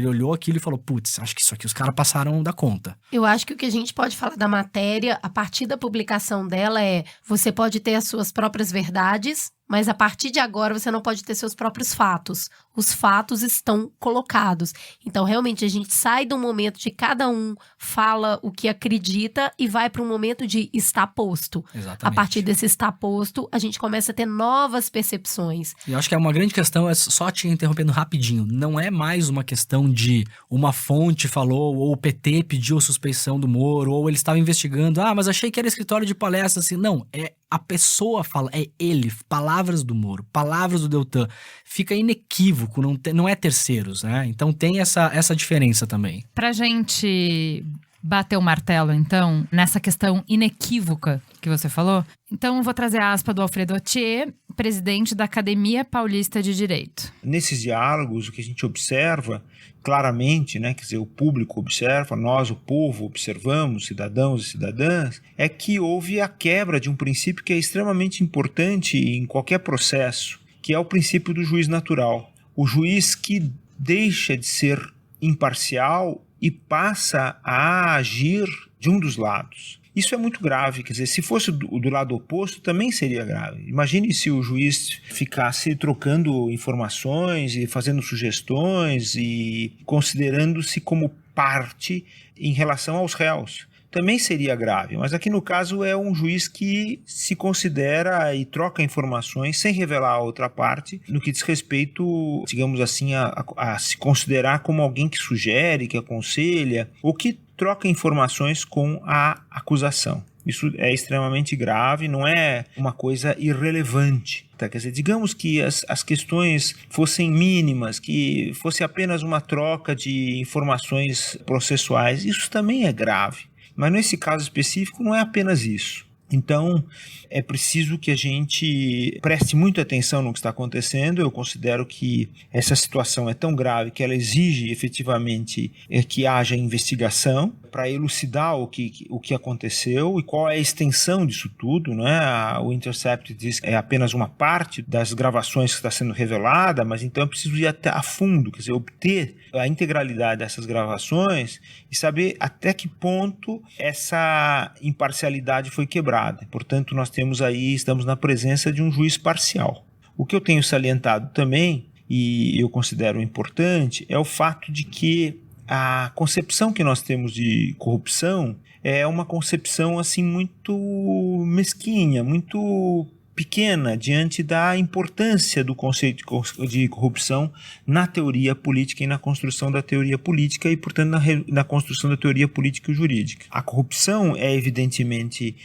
olhou aquilo e falou, putz, acho que isso aqui os caras passaram da conta. Eu acho que o que a gente pode falar da matéria, a partir da publicação dela você pode ter as suas próprias verdades, mas a partir de agora você não pode ter seus próprios fatos. Os fatos estão colocados. Então, realmente, a gente sai do momento de cada um fala o que acredita e vai para um momento de está posto. Exatamente. A partir desse está posto, a gente começa a ter novas percepções. E eu acho que é uma grande questão, só te interrompendo rapidinho, não é mais uma questão de uma fonte falou, ou o PT pediu suspeição do Moro, ou ele estava investigando, mas achei que era escritório de palestra, assim. Não, a pessoa fala, é ele, palavras do Moro, palavras do Deltan. Fica inequívoco, não é terceiros, né? Então tem essa diferença também. Pra gente bater o martelo, então, nessa questão inequívoca que você falou, então eu vou trazer a aspa do Alfredo Otier, presidente da Academia Paulista de Direito. Nesses diálogos, o que a gente observa claramente, né, quer dizer, o público observa, nós, o povo, observamos, cidadãos e cidadãs, é que houve a quebra de um princípio que é extremamente importante em qualquer processo, que é o princípio do juiz natural. O juiz que deixa de ser imparcial e passa a agir de um dos lados. Isso é muito grave, quer dizer, se fosse do lado oposto, também seria grave. Imagine se o juiz ficasse trocando informações e fazendo sugestões e considerando-se como parte em relação aos réus. também seria grave. Mas aqui no caso é um juiz que se considera e troca informações sem revelar a outra parte, no que diz respeito, digamos assim, a se considerar como alguém que sugere, que aconselha, ou que troca informações com a acusação. Isso é extremamente grave, não é uma coisa irrelevante. Tá? Quer dizer, digamos que as questões fossem mínimas, que fosse apenas uma troca de informações processuais, isso também é grave. Mas nesse caso específico não é apenas isso. Então, é preciso que a gente preste muita atenção no que está acontecendo. Eu considero que essa situação é tão grave que ela exige efetivamente que haja investigação para elucidar o que aconteceu e qual é a extensão disso tudo, né? O Intercept diz que é apenas uma parte das gravações que está sendo revelada, mas então é preciso ir até a fundo, quer dizer, obter a integralidade dessas gravações e saber até que ponto essa imparcialidade foi quebrada. Portanto, nós estamos na presença de um juiz parcial. O que eu tenho salientado também, e eu considero importante, é o fato de que a concepção que nós temos de corrupção é uma concepção assim muito mesquinha, muito pequena diante da importância do conceito de corrupção na teoria política e na construção da teoria política e, portanto, na construção da teoria política e jurídica. A corrupção evidentemente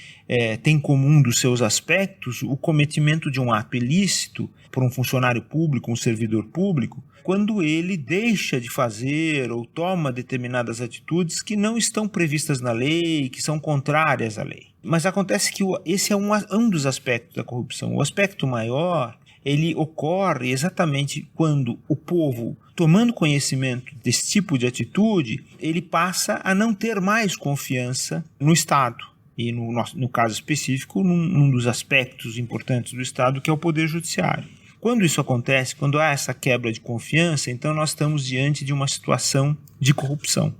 tem em comum dos seus aspectos o cometimento de um ato ilícito por um funcionário público, um servidor público, quando ele deixa de fazer ou toma determinadas atitudes que não estão previstas na lei, que são contrárias à lei. Mas acontece que esse é um dos aspectos da corrupção. O aspecto maior, ele ocorre exatamente quando o povo, tomando conhecimento desse tipo de atitude, ele passa a não ter mais confiança no Estado. E no caso específico, num dos aspectos importantes do Estado, que é o Poder Judiciário. Quando isso acontece, quando há essa quebra de confiança, então nós estamos diante de uma situação de corrupção.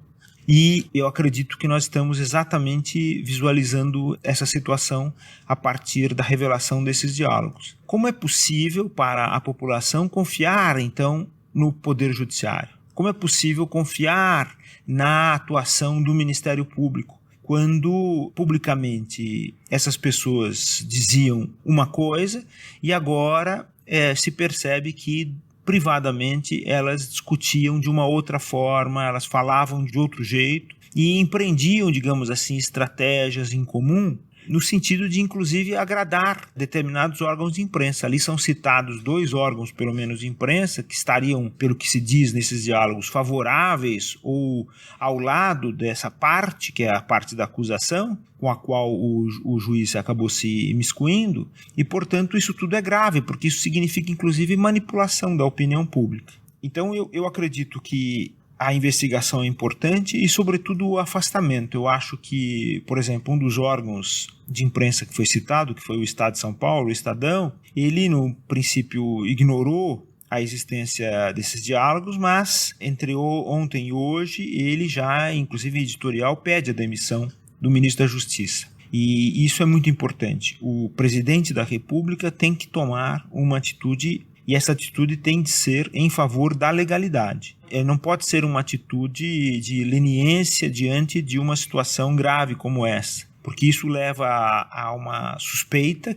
E eu acredito que nós estamos exatamente visualizando essa situação a partir da revelação desses diálogos. Como é possível para a população confiar, então, no Poder Judiciário? Como é possível confiar na atuação do Ministério Público? Quando publicamente essas pessoas diziam uma coisa e agora se percebe que privadamente elas discutiam de uma outra forma, elas falavam de outro jeito e empreendiam, digamos assim, estratégias em comum no sentido de, inclusive, agradar determinados órgãos de imprensa. Ali são citados 2 órgãos, pelo menos, de imprensa, que estariam, pelo que se diz nesses diálogos, favoráveis ou ao lado dessa parte, que é a parte da acusação, com a qual o juiz acabou se imiscuindo, e, portanto, isso tudo é grave, porque isso significa, inclusive, manipulação da opinião pública. Então, eu acredito que a investigação é importante e, sobretudo, o afastamento. Eu acho que, por exemplo, um dos órgãos de imprensa que foi citado, que foi o Estado de São Paulo, o Estadão, ele, no princípio, ignorou a existência desses diálogos, mas entre ontem e hoje, ele já, inclusive em editorial, pede a demissão do ministro da Justiça. E isso é muito importante. O presidente da República tem que tomar uma atitude, e essa atitude tem de ser em favor da legalidade. Não pode ser uma atitude de leniência diante de uma situação grave como essa, porque isso leva a uma suspeita,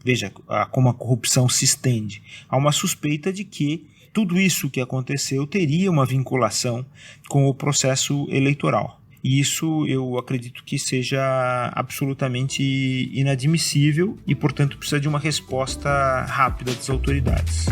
veja como a corrupção se estende, a uma suspeita de que tudo isso que aconteceu teria uma vinculação com o processo eleitoral. E isso eu acredito que seja absolutamente inadmissível e, portanto, precisa de uma resposta rápida das autoridades.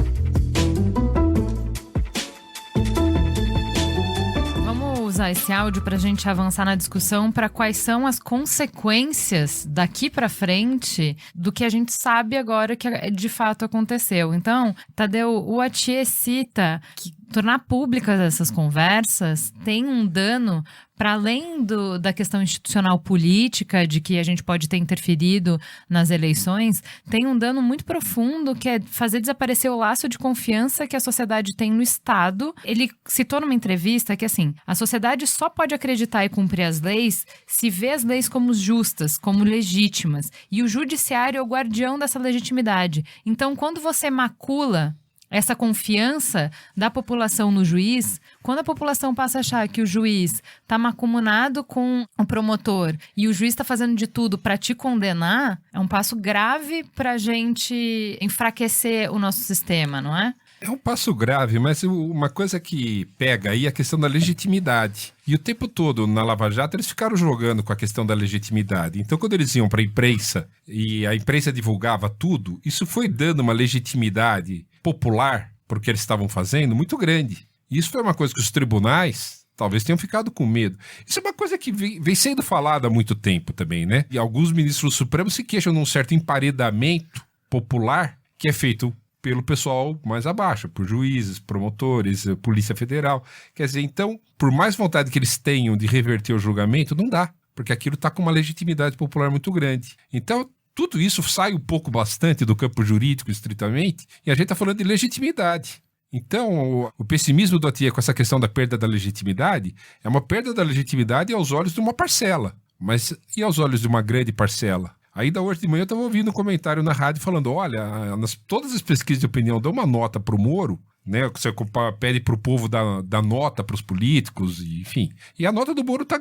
Usar esse áudio para a gente avançar na discussão para quais são as consequências daqui para frente do que a gente sabe agora que de fato aconteceu. Então, Tadeu, o Atier cita que tornar públicas essas conversas tem um dano para além da questão institucional política, de que a gente pode ter interferido nas eleições, tem um dano muito profundo, que é fazer desaparecer o laço de confiança que a sociedade tem no Estado. Ele citou numa entrevista que, assim, a sociedade só pode acreditar e cumprir as leis se vê as leis como justas, como legítimas, e o judiciário é o guardião dessa legitimidade. Então, quando você macula essa confiança da população no juiz, quando a população passa a achar que o juiz está macumunado com o promotor e o juiz está fazendo de tudo para te condenar, é um passo grave para a gente enfraquecer o nosso sistema, não é? É um passo grave, mas uma coisa que pega aí é a questão da legitimidade. E o tempo todo, na Lava Jato, eles ficaram jogando com a questão da legitimidade. Então, quando eles iam para a imprensa e a imprensa divulgava tudo, isso foi dando uma legitimidade popular para o que eles estavam fazendo muito grande. E isso foi uma coisa que os tribunais talvez tenham ficado com medo. Isso é uma coisa que vem sendo falada há muito tempo também, né? E alguns ministros supremos se queixam de um certo emparedamento popular que é feito pelo pessoal mais abaixo, por juízes, promotores, Polícia Federal. Quer dizer, então, por mais vontade que eles tenham de reverter o julgamento, não dá, porque aquilo está com uma legitimidade popular muito grande. Então, tudo isso sai um pouco bastante do campo jurídico, estritamente, e a gente está falando de legitimidade. Então, o pessimismo do Atié com essa questão da perda da legitimidade é uma perda da legitimidade aos olhos de uma parcela, mas e aos olhos de uma grande parcela? Ainda hoje de manhã eu estava ouvindo um comentário na rádio falando, olha, todas as pesquisas de opinião dão uma nota para o Moro, né? Você pede para o povo dar nota para os políticos, enfim. E a nota do Moro está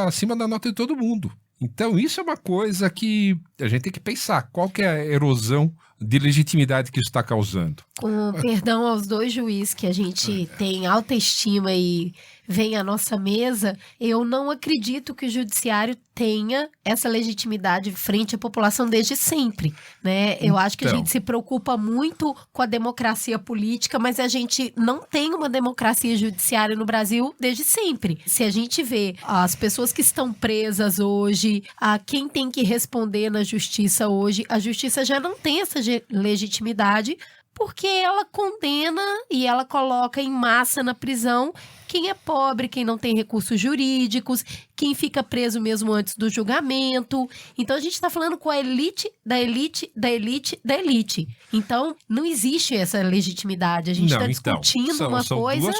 acima da nota de todo mundo. Então isso é uma coisa que a gente tem que pensar. Qual que é a erosão de legitimidade que isso está causando? Com perdão aos dois juízes que a gente tem alta estima e vem à nossa mesa, eu não acredito que o judiciário tenha essa legitimidade frente à população desde sempre, né? Eu acho que a gente se preocupa muito com a democracia política, mas a gente não tem uma democracia judiciária no Brasil desde sempre. Se a gente vê as pessoas que estão presas hoje, a quem tem que responder na justiça hoje, a justiça já não tem essa legitimidade, porque ela condena e ela coloca em massa na prisão quem é pobre, quem não tem recursos jurídicos, quem fica preso mesmo antes do julgamento. Então, a gente está falando com a elite da elite da elite da elite. Então, não existe essa legitimidade. A gente está discutindo uma coisa...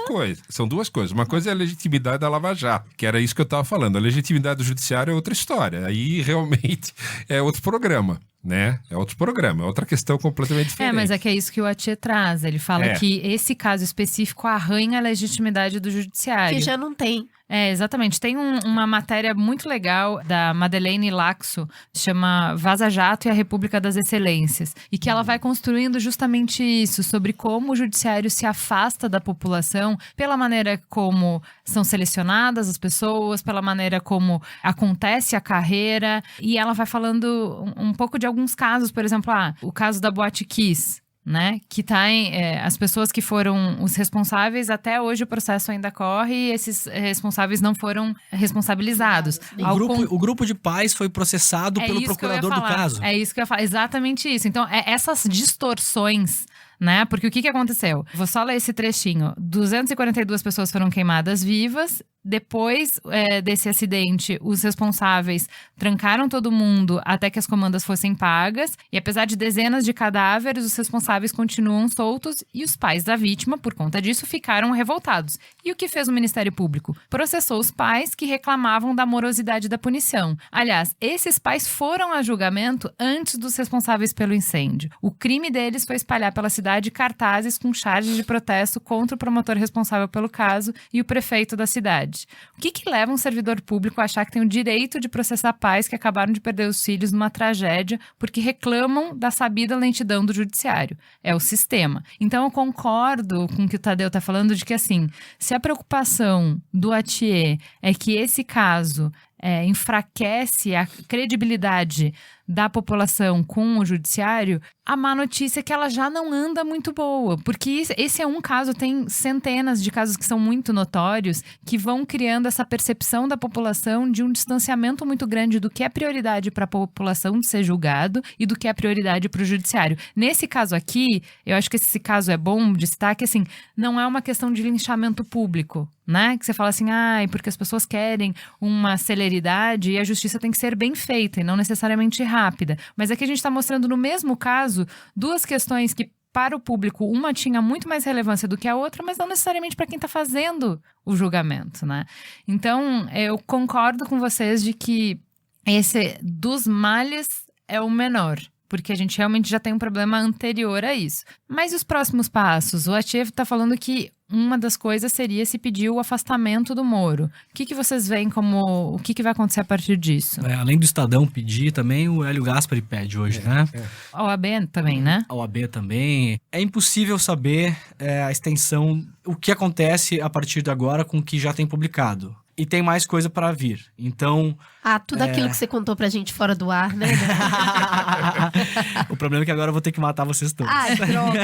São duas coisas. Uma coisa é a legitimidade da Lava Jato, que era isso que eu estava falando. A legitimidade do judiciário é outra história. Aí, realmente, é outro programa. Né? É outro programa, é outra questão completamente diferente. Mas é que é isso que o Atié traz. Ele fala que esse caso específico arranha a legitimidade do judiciário. Que já não tem. Exatamente. Tem uma matéria muito legal da Madeleine Laxo, chama Vaza Jato e a República das Excelências, e que ela vai construindo justamente isso, sobre como o judiciário se afasta da população pela maneira como são selecionadas as pessoas, pela maneira como acontece a carreira, e ela vai falando um pouco de alguns casos, por exemplo, o caso da Boate Kiss, né? Que tá as pessoas que foram os responsáveis, até hoje o processo ainda corre e esses responsáveis não foram responsabilizados. O grupo de pais foi processado pelo procurador do caso. É isso que eu ia falar, exatamente isso. Então, essas distorções, né? Porque o que aconteceu? Vou só ler esse trechinho. 242 pessoas foram queimadas vivas. Depois desse acidente, os responsáveis trancaram todo mundo até que as comandas fossem pagas. E apesar de dezenas de cadáveres, os responsáveis continuam soltos e os pais da vítima, por conta disso, ficaram revoltados. E o que fez o Ministério Público? Processou os pais que reclamavam da morosidade da punição. Aliás, esses pais foram a julgamento antes dos responsáveis pelo incêndio. O crime deles foi espalhar pela cidade cartazes com charges de protesto contra o promotor responsável pelo caso e o prefeito da cidade. O que leva um servidor público a achar que tem o direito de processar pais que acabaram de perder os filhos numa tragédia porque reclamam da sabida lentidão do judiciário? É o sistema. Então, eu concordo com o que o Tadeu está falando de que, assim, se a preocupação do Atié é que esse caso enfraquece a credibilidade da população com o judiciário, a má notícia é que ela já não anda muito boa, porque esse é um caso, tem centenas de casos que são muito notórios, que vão criando essa percepção da população de um distanciamento muito grande do que é prioridade para a população de ser julgado e do que é prioridade para o judiciário. Nesse caso aqui, eu acho que esse caso é bom de citar, que assim, não é uma questão de linchamento público, né? Que você fala assim, porque as pessoas querem uma celeridade e a justiça tem que ser bem feita e não necessariamente rápida. Mas aqui a gente está mostrando no mesmo caso duas questões que, para o público, uma tinha muito mais relevância do que a outra, mas não necessariamente para quem está fazendo o julgamento, né? Então, eu concordo com vocês de que esse dos males é o menor. porque a gente realmente já tem um problema anterior a isso. Mas e os próximos passos? O Atier está falando que uma das coisas seria se pedir o afastamento do Moro. O que vocês veem como... O que vai acontecer a partir disso? Além do Estadão pedir, também o Hélio Gaspari pede hoje, né? A OAB também, né? A OAB também. É impossível saber a extensão, o que acontece a partir de agora com o que já tem publicado. E tem mais coisa para vir. Então... tudo aquilo que você contou pra gente fora do ar, né? O problema é que agora eu vou ter que matar vocês todos. Droga!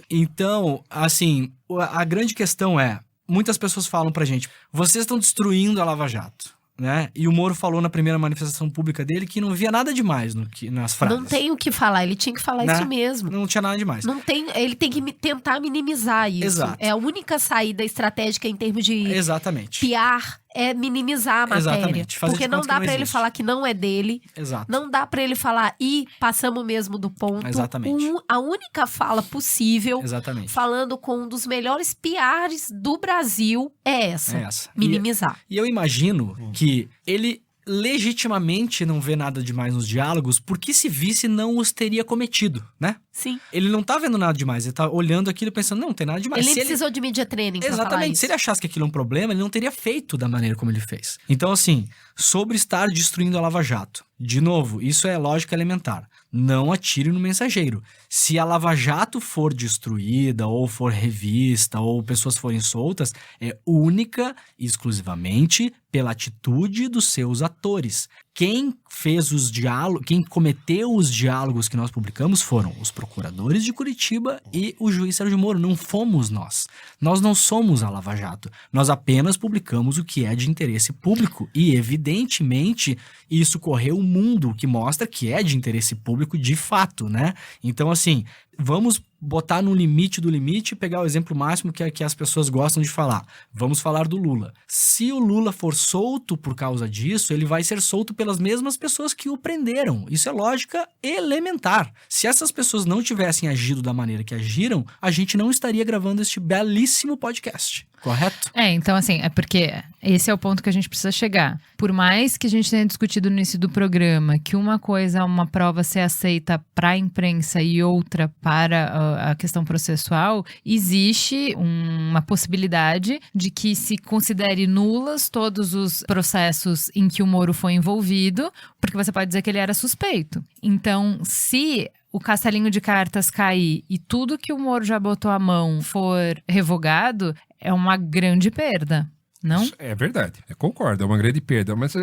Então, assim, a grande questão é... Muitas pessoas falam pra gente, vocês estão destruindo a Lava Jato. Né? E o Moro falou na primeira manifestação pública dele que não via nada demais nas frases. Não tem o que falar, ele tinha que falar isso mesmo. Não tinha nada demais. Não tem, ele tem que tentar minimizar isso. Exato. É a única saída estratégica em termos de Exatamente. PR, é minimizar a matéria. Exatamente. Porque não dá pra ele falar que não é dele. Exato. Não dá pra ele falar, passamos mesmo do ponto. Exatamente. A única fala possível, Exatamente. falando com um dos melhores PRs do Brasil, é essa. Minimizar. E eu imagino que ele legitimamente não vê nada demais nos diálogos, porque se visse não os teria cometido, né? Sim. Ele não tá vendo nada demais, ele tá olhando aquilo e pensando, não tem nada demais. Ele precisou de media training pra falar Exatamente, isso. se ele achasse que aquilo é um problema, ele não teria feito da maneira como ele fez. Então, assim, sobre estar destruindo a Lava Jato, de novo, isso é lógica elementar. Não atire no mensageiro. Se a Lava Jato for destruída, ou for revista, ou pessoas forem soltas, é única e exclusivamente pela atitude dos seus atores. Quem fez os diálogos, quem cometeu os diálogos que nós publicamos foram os procuradores de Curitiba e o juiz Sérgio Moro. Não fomos nós. Nós não somos a Lava Jato. Nós apenas publicamos o que é de interesse público. E, evidentemente, isso correu o mundo, que mostra que é de interesse público de fato, né? Então, assim, vamos botar no limite do limite e pegar o exemplo máximo que as pessoas gostam de falar. Vamos falar do Lula. Se o Lula for solto por causa disso, ele vai ser solto pelas mesmas pessoas que o prenderam. Isso é lógica elementar. Se essas pessoas não tivessem agido da maneira que agiram, a gente não estaria gravando este belíssimo podcast. Correto? Então assim, é porque esse é o ponto que a gente precisa chegar. Por mais que a gente tenha discutido no início do programa que uma coisa é uma prova ser aceita para a imprensa e outra para a questão processual, existe uma possibilidade de que se considere nulas todos os processos em que o Moro foi envolvido, porque você pode dizer que ele era suspeito. Então, se o castelinho de cartas cair e tudo que o Moro já botou a mão for revogado, é uma grande perda, não? É verdade, eu concordo, é uma grande perda. Mas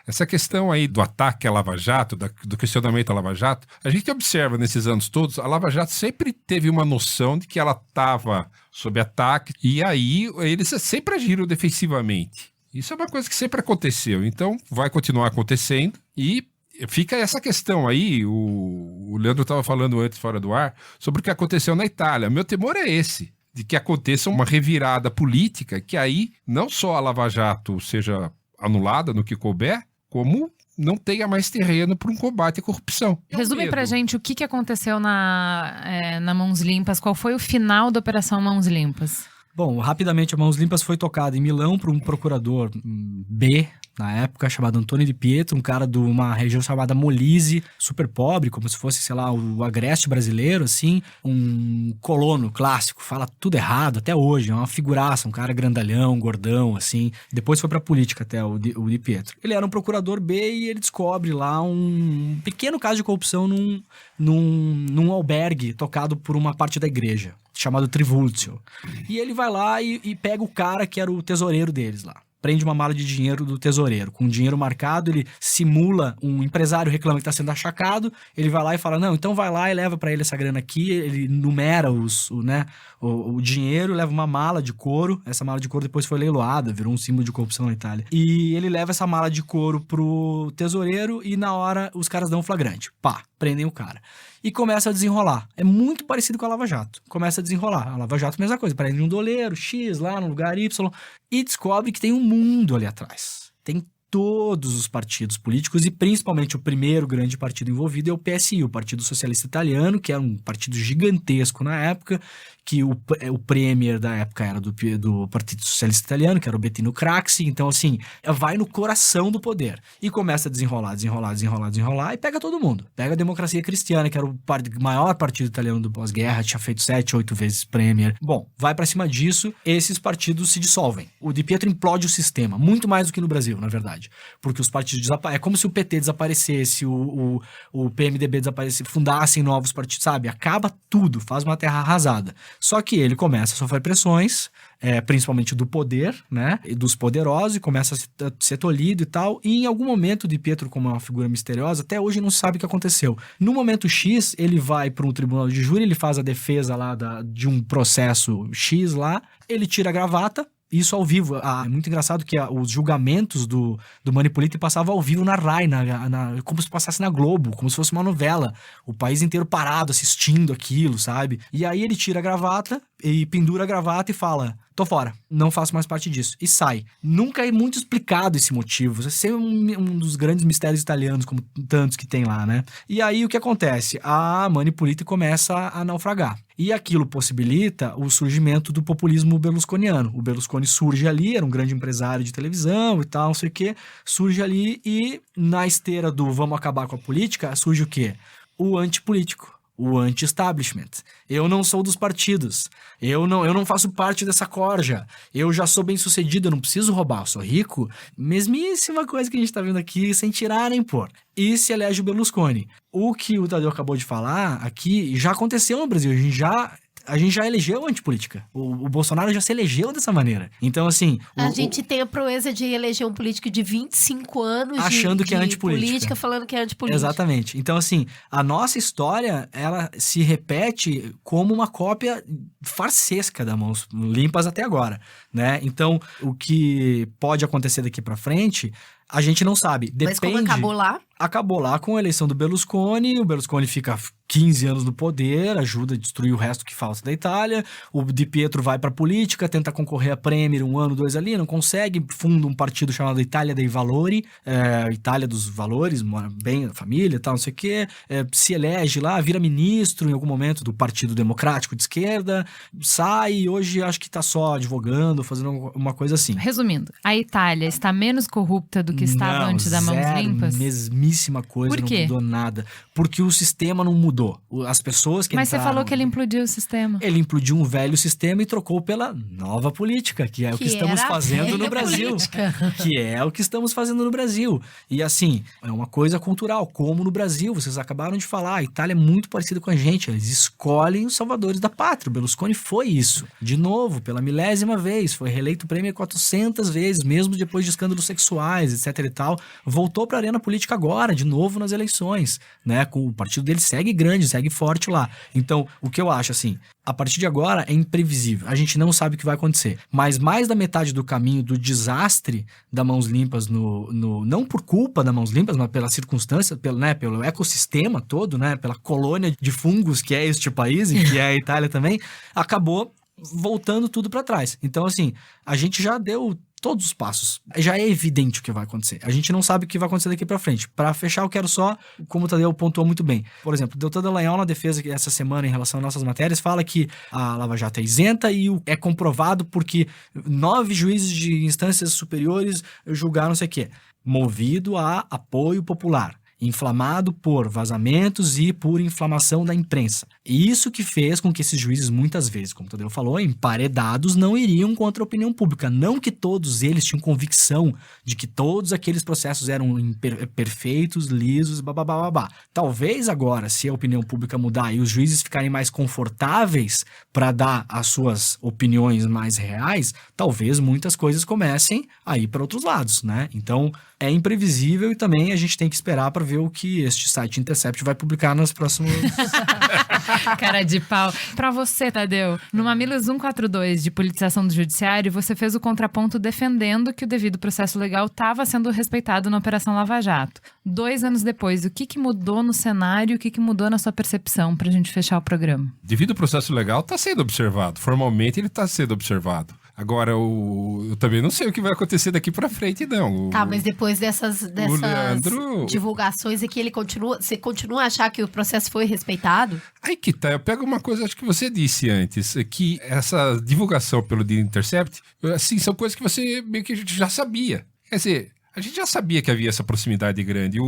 essa questão aí do ataque à Lava Jato, do questionamento à Lava Jato, a gente observa nesses anos todos, a Lava Jato sempre teve uma noção de que ela estava sob ataque, e aí eles sempre agiram defensivamente. Isso é uma coisa que sempre aconteceu, então vai continuar acontecendo e fica essa questão aí, o Leandro estava falando antes fora do ar, sobre o que aconteceu na Itália. Meu temor é esse, de que aconteça uma revirada política, que aí não só a Lava Jato seja anulada no que couber, como não tenha mais terreno para um combate à corrupção. Resume pra gente o que aconteceu na Mãos Limpas, qual foi o final da Operação Mãos Limpas? Bom, rapidamente, a Mãos Limpas foi tocada em Milão por um procurador B, na época, chamado Antônio Di Pietro, um cara de uma região chamada Molise, super pobre, como se fosse, sei lá, o Agreste brasileiro, assim, um colono clássico, fala tudo errado até hoje, é uma figuraça, um cara grandalhão, gordão, assim. Depois foi pra política até, o Di Pietro. Ele era um procurador B e ele descobre lá um pequeno caso de corrupção num albergue tocado por uma parte da igreja, chamado Trivulzio. E ele vai lá e pega o cara que era o tesoureiro deles lá. Prende uma mala de dinheiro do tesoureiro. Com dinheiro marcado, ele simula, um empresário reclama que está sendo achacado, ele vai lá e fala, não, então vai lá e leva para ele essa grana aqui, ele numera o dinheiro, leva uma mala de couro, essa mala de couro depois foi leiloada, virou um símbolo de corrupção na Itália. E ele leva essa mala de couro pro tesoureiro e na hora os caras dão um flagrante. Pá, prendem o cara. E começa a desenrolar. É muito parecido com a Lava Jato. Começa a desenrolar. A Lava Jato, mesma coisa. Prende um doleiro, X, lá no lugar Y. E descobre que tem um mundo ali atrás. Tem todos os partidos políticos e principalmente o primeiro grande partido envolvido é o PSI, o Partido Socialista Italiano, que era um partido gigantesco na época, que o premier da época era do Partido Socialista Italiano, que era o Bettino Craxi. Então, assim, vai no coração do poder. E começa a desenrolar e pega todo mundo. Pega a Democracia Cristiana, que era o maior partido italiano do pós-guerra, tinha feito 7, 8 vezes premier. Bom, vai pra cima disso, esses partidos se dissolvem. O Di Pietro implode o sistema, muito mais do que no Brasil, na verdade. Porque os partidos desaparecem. É como se o PT desaparecesse, o PMDB desaparecesse, fundassem novos partidos, sabe? Acaba tudo, faz uma terra arrasada. Só que ele começa a sofrer pressões, principalmente do poder, né? E dos poderosos, e começa a ser tolhido e tal. E em algum momento, Di Pietro, como é uma figura misteriosa, até hoje não se sabe o que aconteceu. No momento X, ele vai para um tribunal de júri, ele faz a defesa lá de um processo X lá, ele tira a gravata. Isso ao vivo. É muito engraçado que os julgamentos do Manipulite passavam ao vivo na RAI, como se passasse na Globo, como se fosse uma novela. O país inteiro parado, assistindo aquilo, sabe? E aí ele tira a gravata e pendura a gravata e fala: tô fora, não faço mais parte disso. E sai. Nunca é muito explicado esse motivo. Esse é um dos grandes mistérios italianos, como tantos que tem lá, né? E aí o que acontece? A Manipulite começa a naufragar. E aquilo possibilita o surgimento do populismo berlusconiano. O Berlusconi surge ali, era um grande empresário de televisão e tal, não sei o quê. Surge ali e na esteira do vamos acabar com a política, surge o quê? O antipolítico. O anti-establishment. Eu não sou dos partidos. Eu não faço parte dessa corja. Eu já sou bem sucedido, eu não preciso roubar, eu sou rico. Mesmíssima coisa que a gente tá vendo aqui, sem tirar nem pôr. E se elege o Berlusconi. O que o Tadeu acabou de falar aqui já aconteceu no Brasil. A gente já elegeu antipolítica. O Bolsonaro já se elegeu dessa maneira. Então, assim... A gente tem a proeza de eleger um político de 25 anos achando que é antipolítica. Falando que é antipolítica. Exatamente. Então, assim, a nossa história, ela se repete como uma cópia farsesca da Mãos Limpas até agora, né? Então, o que pode acontecer daqui pra frente, a gente não sabe. Depende... Mas como acabou lá? Acabou lá com a eleição do Berlusconi. O Berlusconi fica 15 anos no poder, ajuda a destruir o resto que falta da Itália. O Di Pietro vai pra política, tenta concorrer a Premier 1 ano, 2 ali, não consegue, funda um partido chamado Itália dei Valori, Itália dos Valores, mora bem a família e tal, não sei o quê, se elege lá, vira ministro em algum momento do Partido Democrático de Esquerda, sai e hoje acho que tá só advogando, fazendo uma coisa assim. Resumindo, a Itália está menos corrupta do que estava antes da Mãos Limpas? Mesmíssima coisa, Por quê? Não mudou nada. Porque o sistema não mudou. As pessoas que Mas entraram... você falou que ele implodiu o sistema. Ele implodiu um velho sistema e trocou pela nova política, que é o que estamos fazendo no Brasil. Que é o que estamos fazendo no Brasil. E assim, é uma coisa cultural, como no Brasil. Vocês acabaram de falar, a Itália é muito parecida com a gente. Eles escolhem os salvadores da pátria. O Berlusconi foi isso. De novo, pela 1000ª vez. Foi reeleito Premier 400 vezes, mesmo depois de escândalos sexuais, etc e tal. Voltou para a arena política agora, de novo nas eleições, né? O partido dele segue grande, segue forte lá. Então, o que eu acho, assim, a partir de agora é imprevisível. A gente não sabe o que vai acontecer. Mas mais da metade do caminho do desastre da Mãos Limpas não por culpa da Mãos Limpas, mas pela circunstância, pelo ecossistema todo, né? Pela colônia de fungos que é este país e que é a Itália também, acabou voltando tudo para trás. Então, assim, a gente já deu todos os passos. Já é evidente o que vai acontecer. A gente não sabe o que vai acontecer daqui pra frente. Pra fechar, eu quero só, como o Tadeu pontuou muito bem. Por exemplo, o Deltan Dallagnol, na defesa essa semana em relação às nossas matérias, fala que a Lava Jato é isenta e é comprovado porque 9 juízes de instâncias superiores julgaram não sei o quê. Movido a apoio popular. Inflamado por vazamentos e por inflamação da imprensa. E isso que fez com que esses juízes, muitas vezes, como o Tadeu falou, emparedados, não iriam contra a opinião pública. Não que todos eles tinham convicção de que todos aqueles processos eram perfeitos, lisos, babá. Talvez agora, se a opinião pública mudar e os juízes ficarem mais confortáveis para dar as suas opiniões mais reais, talvez muitas coisas comecem a ir para outros lados, né? Então, é imprevisível e também a gente tem que esperar para ver o que este site Intercept vai publicar nos próximos... Cara de pau. Pra você, Tadeu, no Mamilos 142 de politização do judiciário, você fez o contraponto defendendo que o devido processo legal estava sendo respeitado na Operação Lava Jato. 2 anos depois, o que mudou no cenário, o que mudou na sua percepção pra gente fechar o programa? Devido processo legal está sendo observado. Formalmente ele está sendo observado. Agora, eu também não sei o que vai acontecer daqui pra frente, não. Tá, mas depois dessas Leandro... divulgações aqui, você continua a achar que o processo foi respeitado? Aí que tá, eu pego uma coisa, acho que você disse antes, que essa divulgação pelo The Intercept, assim, são coisas que você meio que já sabia. Quer dizer, a gente já sabia que havia essa proximidade grande.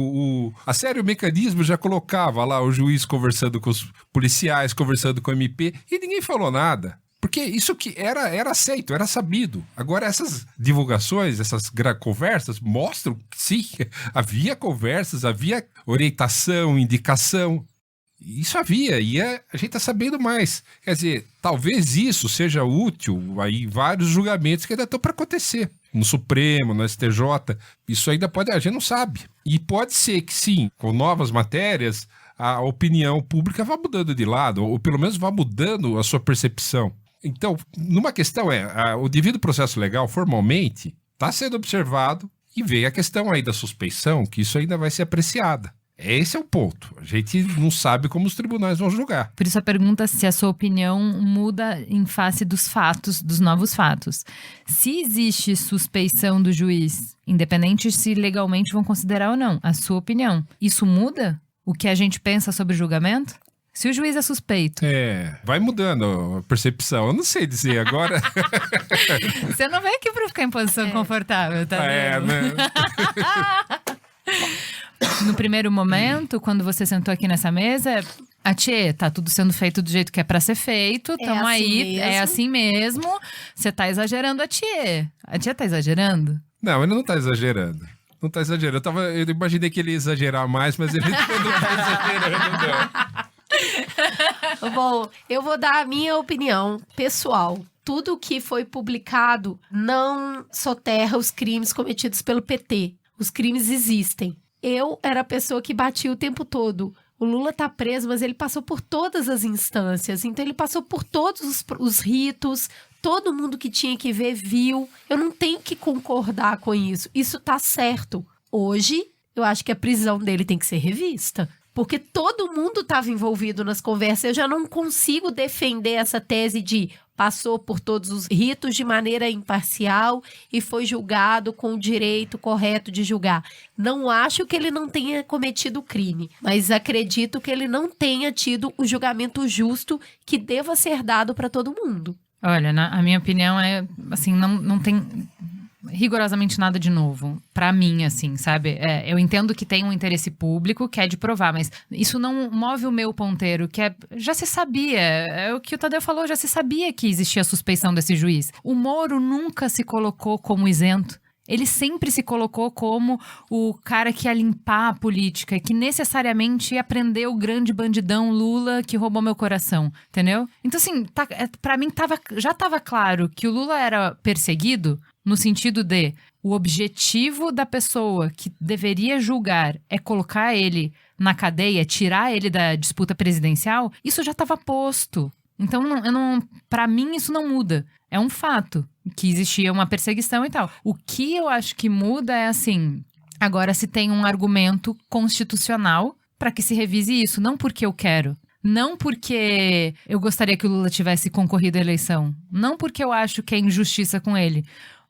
A série, o mecanismo já colocava lá o juiz conversando com os policiais, conversando com o MP, e ninguém falou nada. Porque isso que era aceito, era sabido. Agora, essas divulgações, essas conversas mostram que sim, havia conversas, havia orientação, indicação. Isso havia, e a gente está sabendo mais. Quer dizer, talvez isso seja útil aí em vários julgamentos que ainda estão para acontecer. No Supremo, no STJ, isso ainda pode, a gente não sabe. E pode ser que sim, com novas matérias, a opinião pública vá mudando de lado, ou pelo menos vá mudando a sua percepção. Então, numa questão o devido processo legal, formalmente, está sendo observado e veio a questão aí da suspeição, que isso ainda vai ser apreciada. Esse é o ponto. A gente não sabe como os tribunais vão julgar. Por isso a pergunta se a sua opinião muda em face dos fatos, dos novos fatos. Se existe suspeição do juiz, independente se legalmente vão considerar ou não, a sua opinião, isso muda o que a gente pensa sobre o julgamento? Se o juiz é suspeito. Vai mudando a percepção. Eu não sei dizer agora. Você não vem aqui pra ficar em posição confortável, tá vendo? Né? No primeiro momento, quando você sentou aqui nessa mesa, tá tudo sendo feito do jeito que é pra ser feito, tamo aí, é assim mesmo. Você tá exagerando a tia. A tia tá exagerando? Não, ele não tá exagerando. Não tá exagerando. Eu imaginei que ele ia exagerar mais, mas ele não tá exagerando, não. Bom, eu vou dar a minha opinião pessoal. Tudo que foi publicado não soterra os crimes cometidos pelo PT. Os crimes existem. Eu era a pessoa que batia o tempo todo. O Lula tá preso, mas ele passou por todas as instâncias. Então ele passou por todos os ritos. Todo mundo que tinha que ver viu. Eu não tenho que concordar com isso. Isso tá certo. Hoje, eu acho que a prisão dele tem que ser revista. Porque todo mundo estava envolvido nas conversas. Eu já não consigo defender essa tese de passou por todos os ritos de maneira imparcial e foi julgado com o direito correto de julgar. Não acho que ele não tenha cometido crime, mas acredito que ele não tenha tido o julgamento justo que deva ser dado para todo mundo. Olha, a minha opinião é, assim, não tem rigorosamente nada de novo. Pra mim, assim, sabe? Eu entendo que tem um interesse público que é de provar, mas isso não move o meu ponteiro, que já se sabia. É o que o Tadeu falou, já se sabia que existia a suspeição desse juiz. O Moro nunca se colocou como isento. Ele sempre se colocou como o cara que ia limpar a política, que necessariamente ia prender o grande bandidão Lula que roubou meu coração, entendeu? Então, assim, pra mim já tava claro que o Lula era perseguido no sentido de o objetivo da pessoa que deveria julgar é colocar ele na cadeia, tirar ele da disputa presidencial, isso já estava posto. Então, pra mim, isso não muda. É um fato que existia uma perseguição e tal. O que eu acho que muda é assim, agora se tem um argumento constitucional para que se revise isso, não porque eu quero. Não porque eu gostaria que o Lula tivesse concorrido à eleição. Não porque eu acho que é injustiça com ele.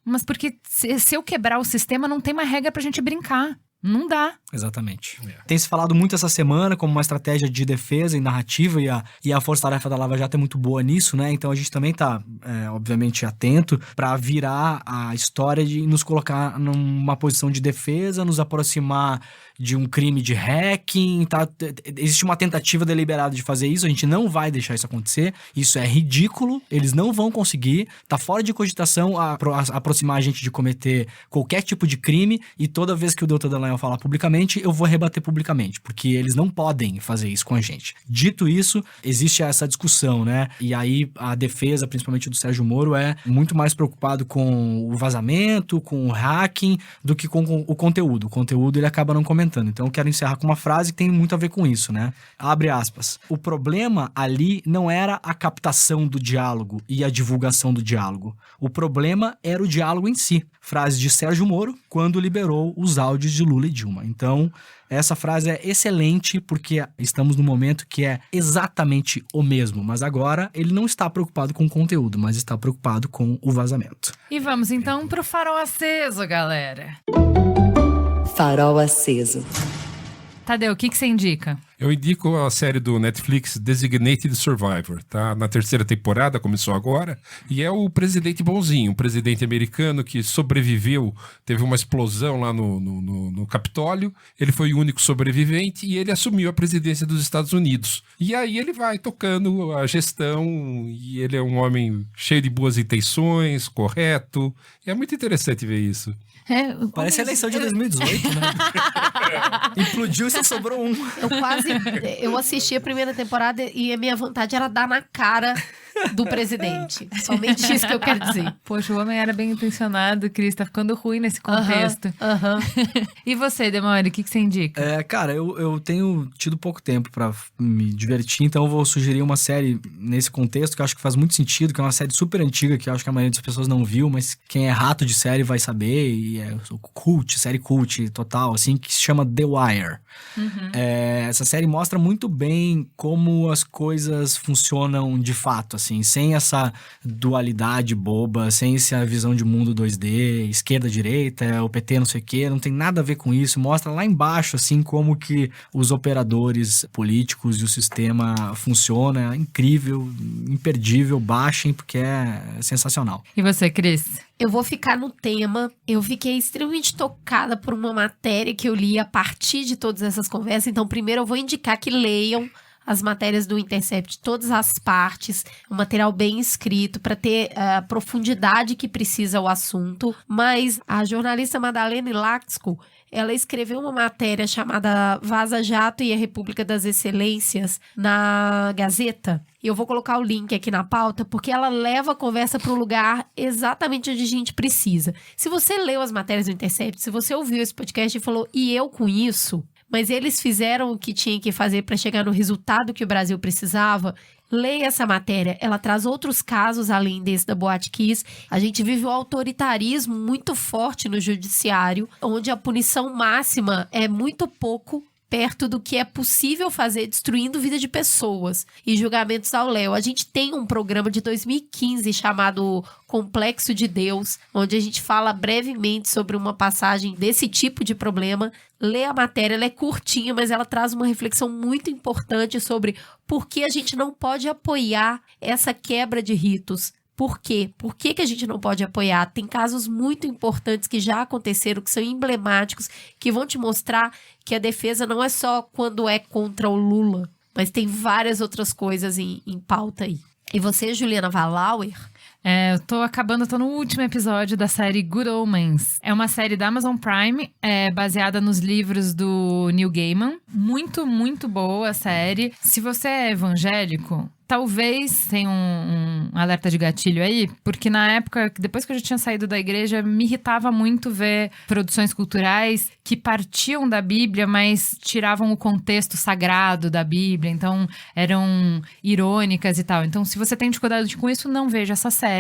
Mas porque se eu quebrar o sistema, não tem mais regra pra gente brincar. Não dá. Exatamente. Tem se falado muito essa semana como uma estratégia de defesa e narrativa, e a Força-Tarefa da Lava Jato é muito boa nisso, né? Então a gente também tá, obviamente, atento para virar a história de nos colocar numa posição de defesa, nos aproximar de um crime de hacking, tá? Existe uma tentativa deliberada de fazer isso, a gente não vai deixar isso acontecer, isso é ridículo, eles não vão conseguir, tá fora de cogitação aproximar a gente de cometer qualquer tipo de crime, e toda vez que o Deltan Dallagnol falar publicamente, eu vou rebater publicamente, porque eles não podem fazer isso com a gente. Dito isso, existe essa discussão, né? E aí a defesa, principalmente do Sérgio Moro, é muito mais preocupado com o vazamento, com o hacking, do que com o conteúdo. O conteúdo ele acaba não comentando. Então eu quero encerrar com uma frase que tem muito a ver com isso, né? Abre aspas. O problema ali não era a captação do diálogo e a divulgação do diálogo. O problema era o diálogo em si. Frase de Sérgio Moro quando liberou os áudios de Lula e Dilma. Então, Então, essa frase é excelente porque estamos num momento que é exatamente o mesmo. Mas agora ele não está preocupado com o conteúdo, mas está preocupado com o vazamento. E vamos então pro farol aceso, galera. Farol aceso. Tadeu, o que você indica? Eu indico a série do Netflix Designated Survivor, tá? Na 3ª temporada, começou agora, e é o presidente bonzinho, um presidente americano que sobreviveu, teve uma explosão lá no Capitólio, ele foi o único sobrevivente e ele assumiu a presidência dos Estados Unidos. E aí ele vai tocando a gestão, e ele é um homem cheio de boas intenções, correto, e é muito interessante ver isso. Parece a eleição de 2018, né? Implodiu e só sobrou um. Eu assisti a primeira temporada e a minha vontade era dar na cara do presidente. Somente isso que eu quero dizer. Poxa, o homem era bem intencionado, Cris, tá ficando ruim nesse contexto. E você, Demore, o que você indica? Cara, eu tenho tido pouco tempo pra me divertir, então eu vou sugerir uma série nesse contexto que eu acho que faz muito sentido, que é uma série super antiga, que eu acho que a maioria das pessoas não viu, mas quem é rato de série vai saber, e é série cult total, assim, que se chama The Wire. Essa série mostra muito bem como as coisas funcionam de fato, assim, sem essa dualidade boba, sem essa visão de mundo 2D, esquerda-direita, o PT não sei o quê, não tem nada a ver com isso. Mostra lá embaixo, assim, como que os operadores políticos e o sistema funciona. É incrível, imperdível, baixem, porque é sensacional. E você, Cris? Eu vou ficar no tema. Eu fiquei extremamente tocada por uma matéria que eu li a partir de todas essas conversas. Então, primeiro eu vou indicar que leiam as matérias do Intercept, todas as partes, um material bem escrito para ter a profundidade que precisa o assunto. Mas a jornalista Madalena Laxco, ela escreveu uma matéria chamada Vaza Jato e a República das Excelências na Gazeta. E eu vou colocar o link aqui na pauta, porque ela leva a conversa para o lugar exatamente onde a gente precisa. Se você leu as matérias do Intercept, se você ouviu esse podcast e falou, e eu com isso, mas eles fizeram o que tinha que fazer para chegar no resultado que o Brasil precisava, leia essa matéria. Ela traz outros casos além desse da Boate Kiss. A gente vive um autoritarismo muito forte no judiciário, onde a punição máxima é muito pouco perto do que é possível fazer destruindo vida de pessoas e julgamentos ao léu. A gente tem um programa de 2015 chamado Complexo de Deus, onde a gente fala brevemente sobre uma passagem desse tipo de problema. Lê a matéria, ela é curtinha, mas ela traz uma reflexão muito importante sobre por que a gente não pode apoiar essa quebra de ritos. Por quê? Por que a gente não pode apoiar? Tem casos muito importantes que já aconteceram, que são emblemáticos, que vão te mostrar que a defesa não é só quando é contra o Lula, mas tem várias outras coisas em pauta aí. E você, Juliana Valauer? Eu tô no último episódio da série Good Omens. É uma série da Amazon Prime, baseada nos livros do Neil Gaiman. Muito, muito boa a série. Se você é evangélico, talvez tenha um alerta de gatilho aí, porque na época, depois que eu já tinha saído da igreja, me irritava muito ver produções culturais que partiam da Bíblia, mas tiravam o contexto sagrado da Bíblia, então eram irônicas e tal. Então, se você tem dificuldade com isso, não veja essa série.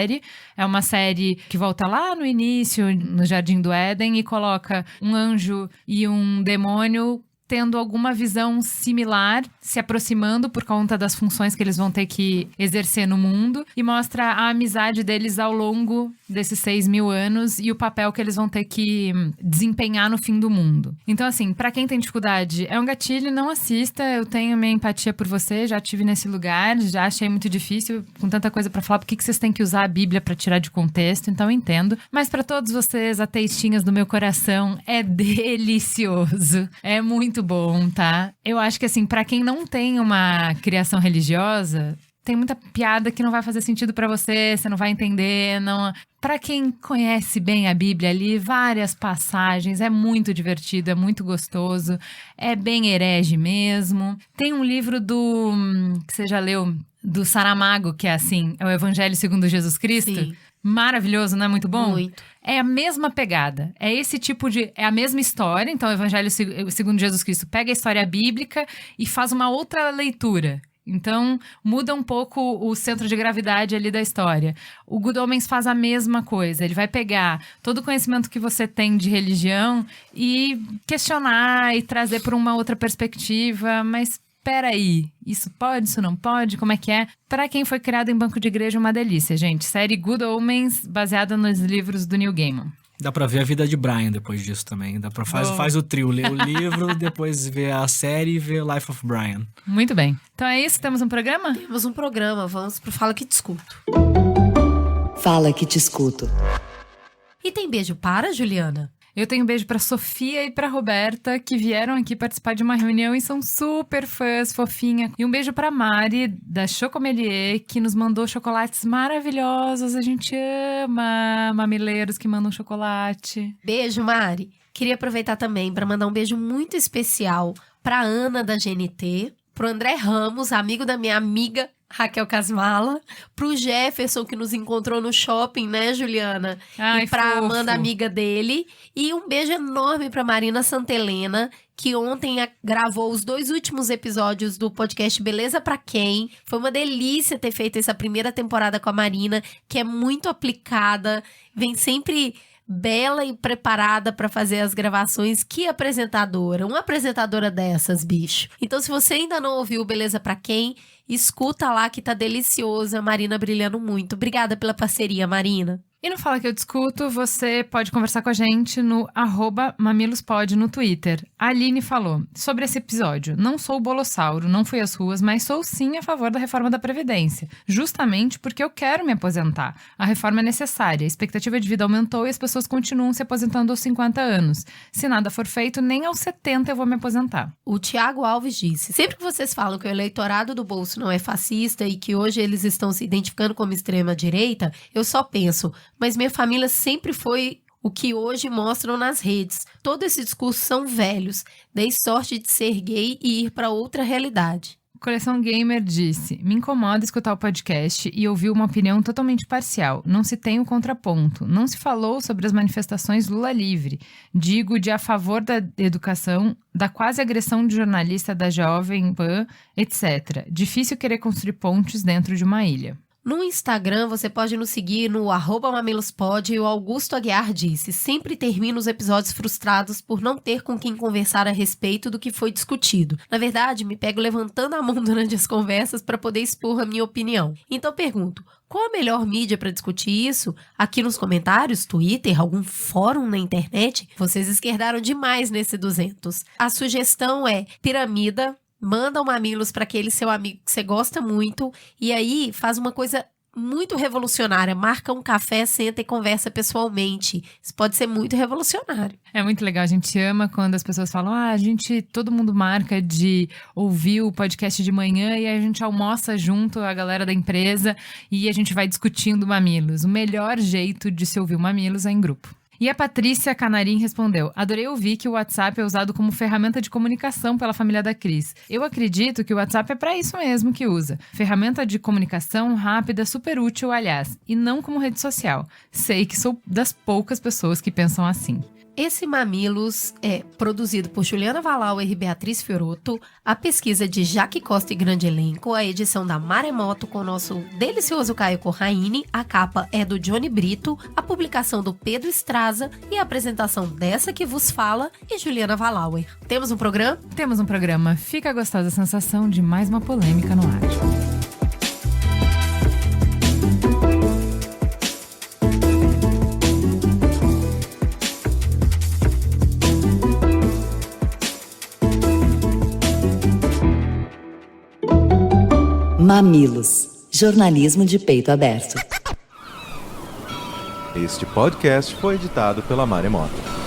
É uma série que volta lá no início, no Jardim do Éden, e coloca um anjo e um demônio tendo alguma visão similar, se aproximando por conta das funções que eles vão ter que exercer no mundo, e mostra a amizade deles ao longo desses 6.000 anos e o papel que eles vão ter que desempenhar no fim do mundo. Então, assim, pra quem tem dificuldade, é um gatilho, não assista. Eu tenho minha empatia por você, já estive nesse lugar, já achei muito difícil, com tanta coisa pra falar, por que vocês têm que usar a Bíblia pra tirar de contexto, então eu entendo. Mas pra todos vocês, ateistinhas do meu coração, é delicioso. É muito bom, tá? Eu acho que, assim, pra quem não tem uma criação religiosa, tem muita piada que não vai fazer sentido pra você, você não vai entender, não. Pra quem conhece bem a Bíblia ali, várias passagens, é muito divertido, é muito gostoso, é bem herege mesmo. Tem um livro que você já leu, do Saramago, que é assim, é o Evangelho segundo Jesus Cristo. Sim. Maravilhoso, não é muito bom? Muito. É a mesma pegada, é esse tipo de... É a mesma história, então o Evangelho segundo Jesus Cristo pega a história bíblica e faz uma outra leitura. Então, muda um pouco o centro de gravidade ali da história. O Good Omens faz a mesma coisa. Ele vai pegar todo o conhecimento que você tem de religião e questionar e trazer por uma outra perspectiva. Mas, peraí, isso pode, isso não pode? Como é que é? Pra quem foi criado em banco de igreja, uma delícia, gente. Série Good Omens, baseada nos livros do Neil Gaiman. Dá pra ver a vida de Brian depois disso também. Faz o trio, lê o livro, depois vê a série e vê Life of Brian. Muito bem. Então é isso? Temos um programa? Temos um programa. Vamos pro Fala Que Te Escuto. Fala que te escuto. E tem beijo para, Juliana? Eu tenho um beijo pra Sofia e pra Roberta, que vieram aqui participar de uma reunião e são super fãs, fofinha. E um beijo pra Mari, da Chocomelier, que nos mandou chocolates maravilhosos. A gente ama mamileiros que mandam chocolate. Beijo, Mari. Queria aproveitar também para mandar um beijo muito especial pra Ana, da GNT, pro André Ramos, amigo da minha amiga Raquel Casmala, pro Jefferson, que nos encontrou no shopping, né, Juliana? Ai, e pra fofo. Amanda, amiga dele. E um beijo enorme pra Marina Santelena, que ontem gravou os 2 últimos episódios do podcast Beleza Pra Quem. Foi uma delícia ter feito essa primeira temporada com a Marina, que é muito aplicada, vem sempre bela e preparada pra fazer as gravações. Que apresentadora, uma apresentadora dessas, bicho. Então, se você ainda não ouviu Beleza Pra Quem, escuta lá que tá delicioso, a Marina brilhando muito. Obrigada pela parceria, Marina. E no Fala Que Eu Discuto, você pode conversar com a gente no @mamilospod no Twitter. A Aline falou sobre esse episódio. Não sou bolossauro, não fui às ruas, mas sou sim a favor da reforma da Previdência. Justamente porque eu quero me aposentar. A reforma é necessária, a expectativa de vida aumentou e as pessoas continuam se aposentando aos 50 anos. Se nada for feito, nem aos 70 eu vou me aposentar. O Tiago Alves disse: sempre que vocês falam que o eleitorado do Bolso não é fascista e que hoje eles estão se identificando como extrema-direita, eu só penso, mas minha família sempre foi o que hoje mostram nas redes. Todo esse discurso são velhos. Dei sorte de ser gay e ir para outra realidade. Coleção Gamer disse: me incomoda escutar o podcast e ouvir uma opinião totalmente parcial. Não se tem o contraponto. Não se falou sobre as manifestações Lula livre. Digo de a favor da educação, da quase agressão de jornalista da Jovem Pan, etc. Difícil querer construir pontes dentro de uma ilha. No Instagram, você pode nos seguir no @mamilospod e o Augusto Aguiar disse: sempre termino os episódios frustrados por não ter com quem conversar a respeito do que foi discutido. Na verdade, me pego levantando a mão durante as conversas para poder expor a minha opinião. Então pergunto, qual a melhor mídia para discutir isso? Aqui nos comentários, Twitter, algum fórum na internet? Vocês esquerdaram demais nesse 200. A sugestão é Piramida. Manda um Mamilos para aquele seu amigo que você gosta muito e aí faz uma coisa muito revolucionária. Marca um café, senta e conversa pessoalmente. Isso pode ser muito revolucionário. É muito legal, a gente ama quando as pessoas falam: todo mundo marca de ouvir o podcast de manhã e aí a gente almoça junto a galera da empresa e a gente vai discutindo Mamilos. O melhor jeito de se ouvir o Mamilos é em grupo. E a Patrícia Canarim respondeu: adorei ouvir que o WhatsApp é usado como ferramenta de comunicação pela família da Cris. Eu acredito que o WhatsApp é para isso mesmo que usa. Ferramenta de comunicação rápida, super útil, aliás, e não como rede social. Sei que sou das poucas pessoas que pensam assim. Esse Mamilos é produzido por Juliana Valauer e Beatriz Fiorotto, a pesquisa de Jaque Costa e grande elenco, a edição da Maremoto com o nosso delicioso Caio Corraine, a capa é do Johnny Brito, a publicação do Pedro Estraza e a apresentação dessa que vos fala e Juliana Valauer. Temos um programa? Temos um programa. Fica a gostosa sensação de mais uma polêmica no ar. Mamilos, jornalismo de peito aberto. Este podcast foi editado pela Maremoto.